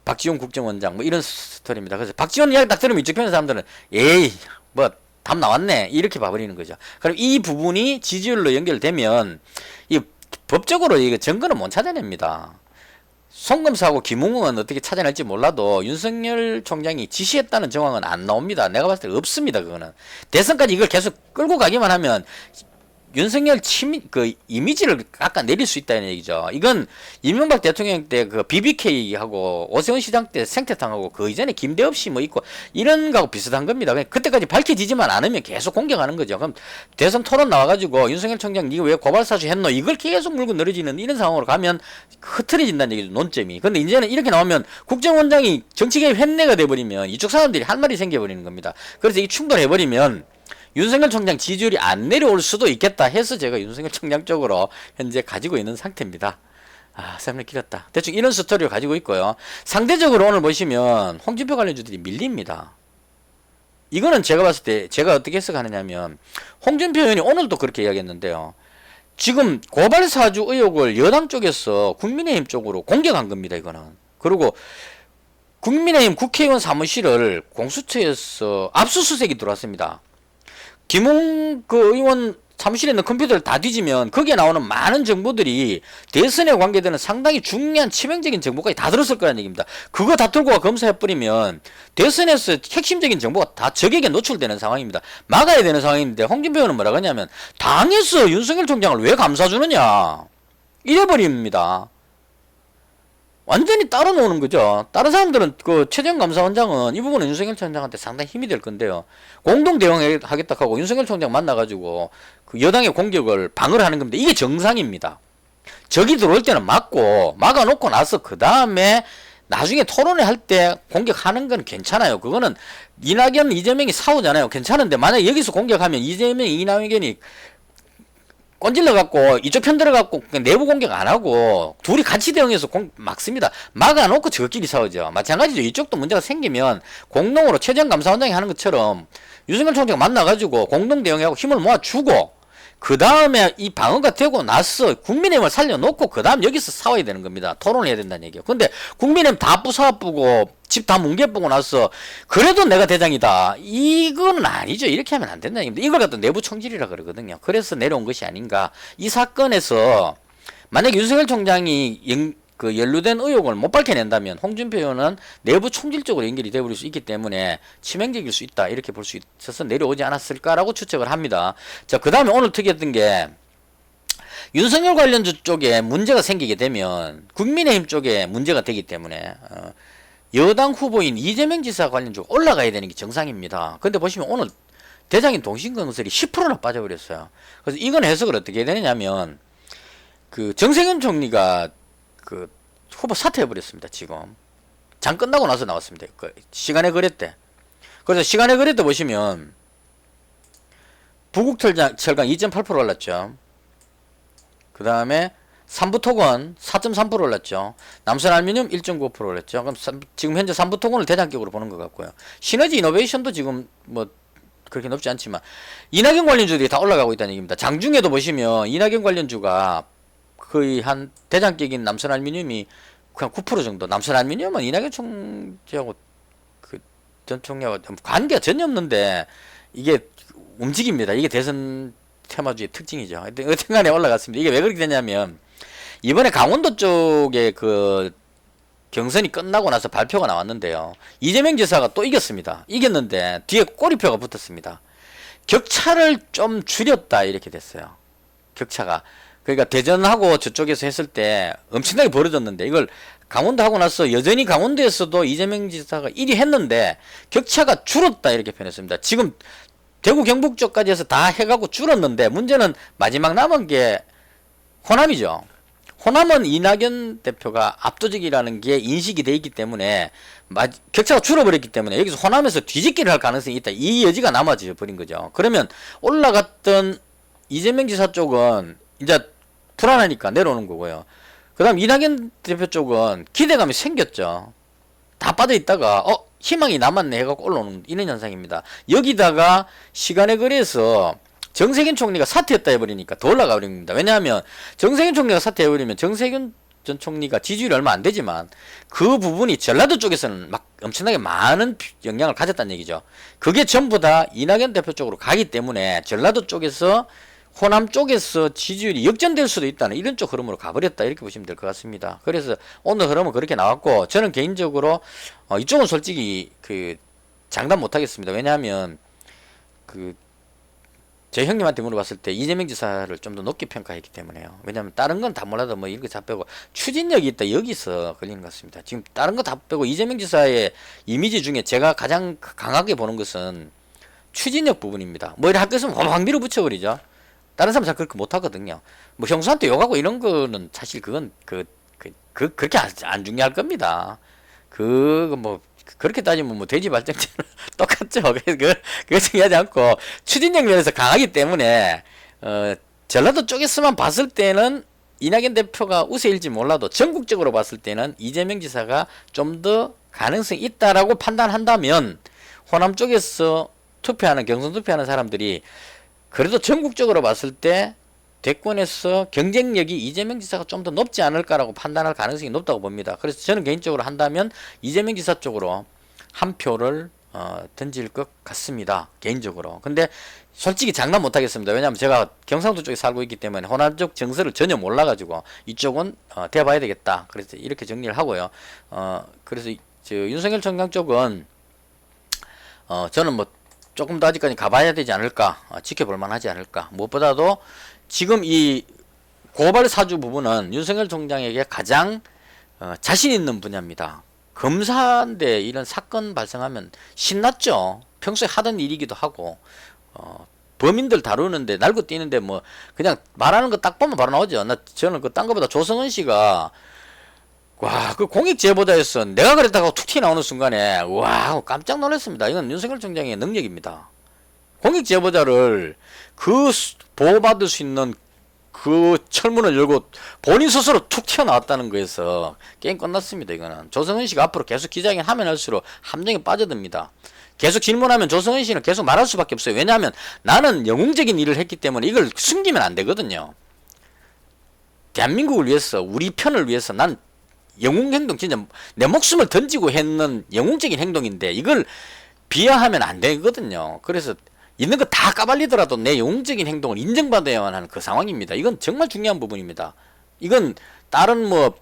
박지원 국정원장 뭐 이런 스토리입니다. 그래서 박지원 이야기 딱 들으면 이쪽 편의 사람들은 에이 뭐 답 나왔네 이렇게 봐버리는 거죠. 그럼 이 부분이 지지율로 연결되면 이 법적으로 이거 증거는 못 찾아냅니다. 송 검사하고 김웅은 어떻게 찾아낼지 몰라도 윤석열 총장이 지시했다는 정황은 안 나옵니다. 내가 봤을 때 없습니다. 그거는 대선까지 이걸 계속 끌고 가기만 하면 윤석열 그 이미지를 깎아내릴 수 있다는 얘기죠. 이건 이명박 대통령 때 그 BBK하고 오세훈 시장 때 생태탕하고 그 이전에 김대엽 씨 뭐 있고 이런 거하고 비슷한 겁니다. 그때까지 밝혀지지만 않으면 계속 공격하는 거죠. 그럼 대선 토론 나와가지고 윤석열 총장 니가 왜 고발사주 했노? 이걸 계속 물고 늘어지는 이런 상황으로 가면 흐트러진다는 얘기죠. 논점이. 근데 이제는 이렇게 나오면 국정원장이 정치개입 횟내가 돼버리면 이쪽 사람들이 할 말이 생겨버리는 겁니다. 그래서 이 충돌해버리면 윤석열 총장 지지율이 안 내려올 수도 있겠다 해서 제가 윤석열 총장 쪽으로 현재 가지고 있는 상태입니다. 설명 길었다. 대충 이런 스토리를 가지고 있고요. 상대적으로 오늘 보시면 홍준표 관련주들이 밀립니다. 이거는 제가 봤을 때 제가 어떻게 해석하느냐면 홍준표 의원이 오늘도 그렇게 이야기했는데요. 지금 고발사주 의혹을 여당 쪽에서 국민의힘 쪽으로 공격한 겁니다. 이거는. 그리고 국민의힘 국회의원 사무실을 공수처에서 압수수색이 들어왔습니다. 김웅 그 의원 사무실에 있는 컴퓨터를 다 뒤지면 거기에 나오는 많은 정보들이 대선에 관계되는 상당히 중요한 치명적인 정보까지 다 들었을 거라는 얘기입니다. 그거 다 들고 와 검사해버리면 대선에서 핵심적인 정보가 다 적에게 노출되는 상황입니다. 막아야 되는 상황인데 홍준표 의원은 뭐라고 하냐면 당에서 윤석열 총장을 왜 감싸주느냐 이래버립니다. 완전히 따로 노는 거죠. 다른 사람들은 그 최재형 감사원장은 이 부분은 윤석열 총장한테 상당히 힘이 될 건데요. 공동 대응하겠다 하고 윤석열 총장 만나가지고 그 여당의 공격을 방어를 하는 겁니다. 이게 정상입니다. 적이 들어올 때는 막고 막아놓고 나서 그 다음에 나중에 토론회 할 때 공격하는 건 괜찮아요. 그거는 이낙연, 이재명이 싸우잖아요. 괜찮은데 만약 여기서 공격하면 이재명, 이낙연이 꼰질러 갖고 이쪽 편 들어 갖고 내부 공격 안 하고 둘이 같이 대응해서 막습니다. 막아놓고 저끼리 싸우죠. 마찬가지죠. 이쪽도 문제가 생기면 공동으로 최재형 감사원장이 하는 것처럼 윤석열 총장 만나가지고 공동 대응하고 힘을 모아주고 그 다음에 이 방어가 되고 나서 국민의힘을 살려놓고 그 다음 여기서 싸워야 되는 겁니다. 토론을 해야 된다는 얘기예요. 근데 국민의힘 다 부숴부고 집 다 뭉개보고 나서 그래도 내가 대장이다. 이건 아니죠. 이렇게 하면 안 된다는 얘기입니다. 이걸 갖다 내부 총질이라 그러거든요. 그래서 내려온 것이 아닌가. 이 사건에서 만약 윤석열 총장이 그 연루된 의혹을 못 밝혀낸다면 홍준표 의원은 내부 총질적으로 연결이 되어버릴 수 있기 때문에 치명적일 수 있다 이렇게 볼 수 있어서 내려오지 않았을까라고 추측을 합니다. 자, 그 다음에 오늘 특이했던 게 윤석열 관련주 쪽에 문제가 생기게 되면 국민의힘 쪽에 문제가 되기 때문에 여당 후보인 이재명 지사 관련주가 올라가야 되는 게 정상입니다. 근데 보시면 오늘 대장인 동신건설이 10%나 빠져버렸어요. 그래서 이건 해석을 어떻게 해야 되냐면 그 정세균 총리가 그 후보 사퇴해버렸습니다. 지금 장 끝나고 나서 나왔습니다. 그 시간의 거래 때. 그래서 시간의 거래 때 보시면 부국철강 2.8% 올랐죠. 그 다음에 삼부토건 4.3% 올랐죠. 남선알루미늄 1.9% 올랐죠. 그럼 지금 현재 삼부토건을 대장격으로 보는 것 같고요. 시너지 이노베이션도 지금 뭐 그렇게 높지 않지만 이낙연 관련주들이 다 올라가고 있다는 얘기입니다. 장중에도 보시면 이낙연 관련주가 거의 한 대장격인 남선알루미늄이 그냥 9% 정도. 남선알루미늄은 이낙연 총재하고 그 전 총리하고 관계가 전혀 없는데 이게 움직입니다. 이게 대선 테마주의 특징이죠. 어떤 간에 올라갔습니다. 이게 왜 그렇게 되냐면 이번에 강원도 쪽에 그 경선이 끝나고 나서 발표가 나왔는데요. 이재명 지사가 또 이겼습니다. 이겼는데 뒤에 꼬리표가 붙었습니다. 격차를 좀 줄였다 이렇게 됐어요. 격차가. 그러니까 대전하고 저쪽에서 했을 때 엄청나게 벌어졌는데 이걸 강원도 하고 나서 여전히 강원도에서도 이재명 지사가 1위 했는데 격차가 줄었다 이렇게 표현했습니다. 지금 대구 경북 쪽까지 해서 다 해가고 줄었는데 문제는 마지막 남은 게 호남이죠. 호남은 이낙연 대표가 압도적이라는 게 인식이 돼 있기 때문에 격차가 줄어버렸기 때문에 여기서 호남에서 뒤집기를 할 가능성이 있다. 이 여지가 남아져 버린 거죠. 그러면 올라갔던 이재명 지사 쪽은 이제 불안하니까 내려오는 거고요. 그 다음 이낙연 대표 쪽은 기대감이 생겼죠. 다 빠져있다가 희망이 남았네 해갖고 올라오는 이런 현상입니다. 여기다가 시간에 거래해서 정세균 총리가 사퇴했다 해버리니까 더 올라가 버립니다. 왜냐하면 정세균 총리가 사퇴해버리면 정세균 전 총리가 지지율이 얼마 안 되지만 그 부분이 전라도 쪽에서는 막 엄청나게 많은 영향을 가졌다는 얘기죠. 그게 전부 다 이낙연 대표 쪽으로 가기 때문에 전라도 쪽에서 호남 쪽에서 지지율이 역전될 수도 있다는 이런 쪽 흐름으로 가버렸다 이렇게 보시면 될 것 같습니다. 그래서 오늘 흐름은 그렇게 나왔고 저는 개인적으로 이쪽은 솔직히 그 장담 못하겠습니다. 왜냐하면 그 제 형님한테 물어봤을 때 이재명 지사를 좀 더 높게 평가했기 때문에요. 왜냐하면 다른 건 다 몰라도 뭐 이렇게 다 빼고 추진력이 있다 여기서 걸리는 것 같습니다. 지금 다른 거 다 빼고 이재명 지사의 이미지 중에 제가 가장 강하게 보는 것은 추진력 부분입니다. 뭐 이렇게 할 것은 확 밀어붙여버리죠. 다른 사람 잘 그렇게 못하거든요. 뭐 형수한테 욕하고 이런 거는 사실 그건 그렇게 안 중요할 겁니다. 뭐 그렇게 따지면 뭐 돼지 발정제는 똑같죠. 그거 중요하지 않고 추진력 면에서 강하기 때문에 전라도 쪽에서만 봤을 때는 이낙연 대표가 우세일지 몰라도 전국적으로 봤을 때는 이재명 지사가 좀 더 가능성이 있다라고 판단한다면 호남 쪽에서 투표하는 경선 투표하는 사람들이 그래도 전국적으로 봤을 때 대권에서 경쟁력이 이재명 지사가 좀 더 높지 않을까라고 판단할 가능성이 높다고 봅니다. 그래서 저는 개인적으로 한다면 이재명 지사 쪽으로 한 표를 던질 것 같습니다. 개인적으로. 근데 솔직히 장담 못 하겠습니다. 왜냐하면 제가 경상도 쪽에 살고 있기 때문에 호남 쪽 정서를 전혀 몰라가지고 이쪽은 대봐야 되겠다. 그래서 이렇게 정리를 하고요. 그래서 저 윤석열 총장 쪽은 저는 뭐 조금 더 아직까지 가봐야 되지 않을까, 지켜볼 만하지 않을까. 무엇보다도 지금 이 고발 사주 부분은 윤석열 총장에게 가장 자신 있는 분야입니다. 검사인데 이런 사건 발생하면 신났죠. 평소에 하던 일이기도 하고 범인들 다루는데 날고 뛰는데 뭐 그냥 말하는 거 딱 보면 바로 나오죠. 저는 그 딴 거보다 조성은 씨가 와, 그 공익 제보자였어. 내가 그랬다가 툭 튀어나오는 순간에 와, 깜짝 놀랐습니다. 이건 윤석열 총장의 능력입니다. 공익 제보자를 보호받을 수 있는 그 철문을 열고 본인 스스로 툭 튀어나왔다는 거에서 게임 끝났습니다. 이거는 조성은 씨가 앞으로 계속 기자회견 하면 할수록 함정에 빠져듭니다. 계속 질문하면 조성은 씨는 계속 말할 수밖에 없어요. 왜냐하면 나는 영웅적인 일을 했기 때문에 이걸 숨기면 안 되거든요. 대한민국을 위해서, 우리 편을 위해서 난 영웅 행동, 진짜 내 목숨을 던지고 했는 영웅적인 행동인데 이걸 비하하면 안 되거든요. 그래서 있는 거 다 까발리더라도 내 영웅적인 행동을 인정받아야만 하는 그 상황입니다. 이건 정말 중요한 부분입니다. 이건 다른 뭐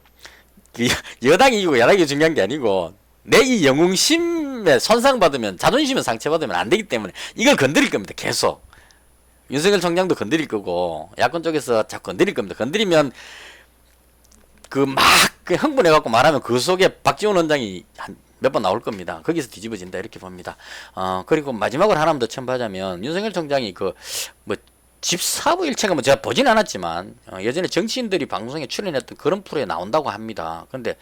여당이 이기고 야당이 중요한 게 아니고 내 이 영웅심에 손상받으면, 자존심에 상처받으면 안 되기 때문에 이걸 건드릴 겁니다. 계속 윤석열 총장도 건드릴 거고 야권 쪽에서 자꾸 건드릴 겁니다. 건드리면 그 막 흥분해갖고 말하면 그 속에 박지원 원장이 한 몇 번 나올 겁니다. 거기서 뒤집어진다 이렇게 봅니다. 그리고 마지막으로 하나만 더 첨부하자면 윤석열 총장이 그 뭐 집사부 일체가 뭐 제가 보진 않았지만 예전에 정치인들이 방송에 출연했던 그런 프로에 나온다고 합니다. 근데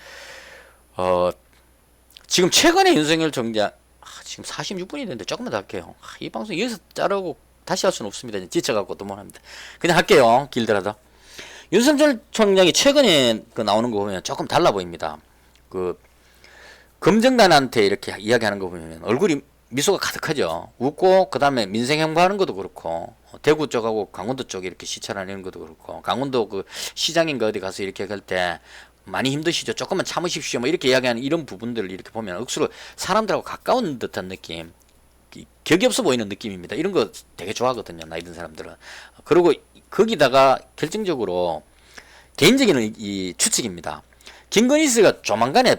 지금 최근에 윤석열 총장 지금 46분이 됐는데 조금만 더 할게요. 이 방송 여기서 자르고 다시 할 수는 없습니다. 지쳐갖고 또 못합니다. 그냥 할게요. 길더라도. 윤석열 총장이 최근에 그 나오는 거 보면 조금 달라 보입니다. 그 검정단한테 이렇게 이야기하는 거 보면 얼굴이 미소가 가득하죠. 웃고 그 다음에 민생 행보하는 것도 그렇고 대구 쪽하고 강원도 쪽에 이렇게 시찰하는 것도 그렇고 강원도 그 시장인가 어디 가서 이렇게 할 때 많이 힘드시죠. 조금만 참으십시오. 뭐 이렇게 이야기하는 이런 부분들을 이렇게 보면 억수로 사람들하고 가까운 듯한 느낌, 격이 없어 보이는 느낌입니다. 이런 거 되게 좋아하거든요. 나이 든 사람들은. 그리고 거기다가 결정적으로 개인적인 이 추측입니다. 김건희 씨가 조만간에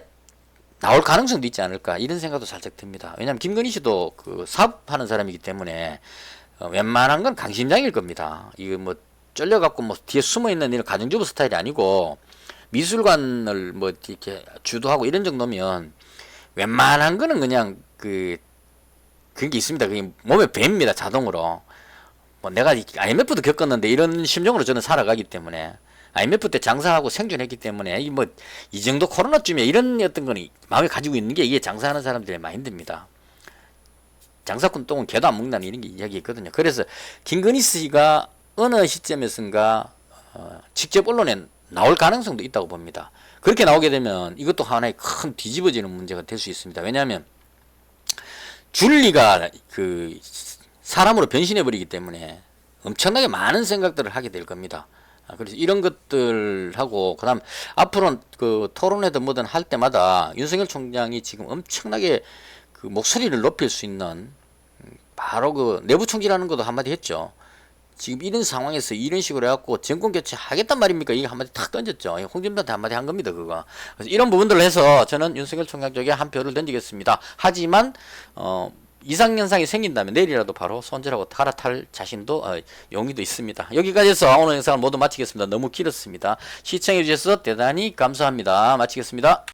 나올 가능성도 있지 않을까 이런 생각도 살짝 듭니다. 왜냐하면 김건희 씨도 그 사업하는 사람이기 때문에 웬만한 건 강심장일 겁니다. 이거 뭐 쫄려갖고 뭐 뒤에 숨어있는 이런 가정주부 스타일이 아니고 미술관을 뭐 이렇게 주도하고 이런 정도면 웬만한 거는 그냥 그게 있습니다. 그게 몸에 배입니다. 자동으로. 뭐 내가 IMF도 겪었는데 이런 심정으로 저는 살아가기 때문에 IMF 때 장사하고 생존했기 때문에 이 정도 코로나쯤에 이런 어떤 거는 마음에 가지고 있는 게 이게 장사하는 사람들의 마인드입니다. 장사꾼 똥은 개도 안 먹는다는 이런 게 이야기했거든요. 그래서 김건희 씨가 어느 시점에선가 직접 언론에 나올 가능성도 있다고 봅니다. 그렇게 나오게 되면 이것도 하나의 큰 뒤집어지는 문제가 될 수 있습니다. 왜냐하면 줄리가 그 사람으로 변신해 버리기 때문에 엄청나게 많은 생각들을 하게 될 겁니다. 그래서 이런 것들하고 그다음 앞으로 그 토론회든 뭐든 할 때마다 윤석열 총장이 지금 엄청나게 그 목소리를 높일 수 있는 바로 그 내부 총질하는 것도 한마디 했죠. 지금 이런 상황에서 이런 식으로 해갖고 정권 교체 하겠단 말입니까? 이게 한마디 탁 던졌죠. 홍준표한테 한마디 한 겁니다, 그거. 그래서 이런 부분들을 해서 저는 윤석열 총장 쪽에 한 표를 던지겠습니다. 하지만 이상현상이 생긴다면 내일이라도 바로 손절하고 갈아탈 자신도 용의도 있습니다. 여기까지 해서 오늘 영상을 모두 마치겠습니다. 너무 길었습니다. 시청해주셔서 대단히 감사합니다. 마치겠습니다.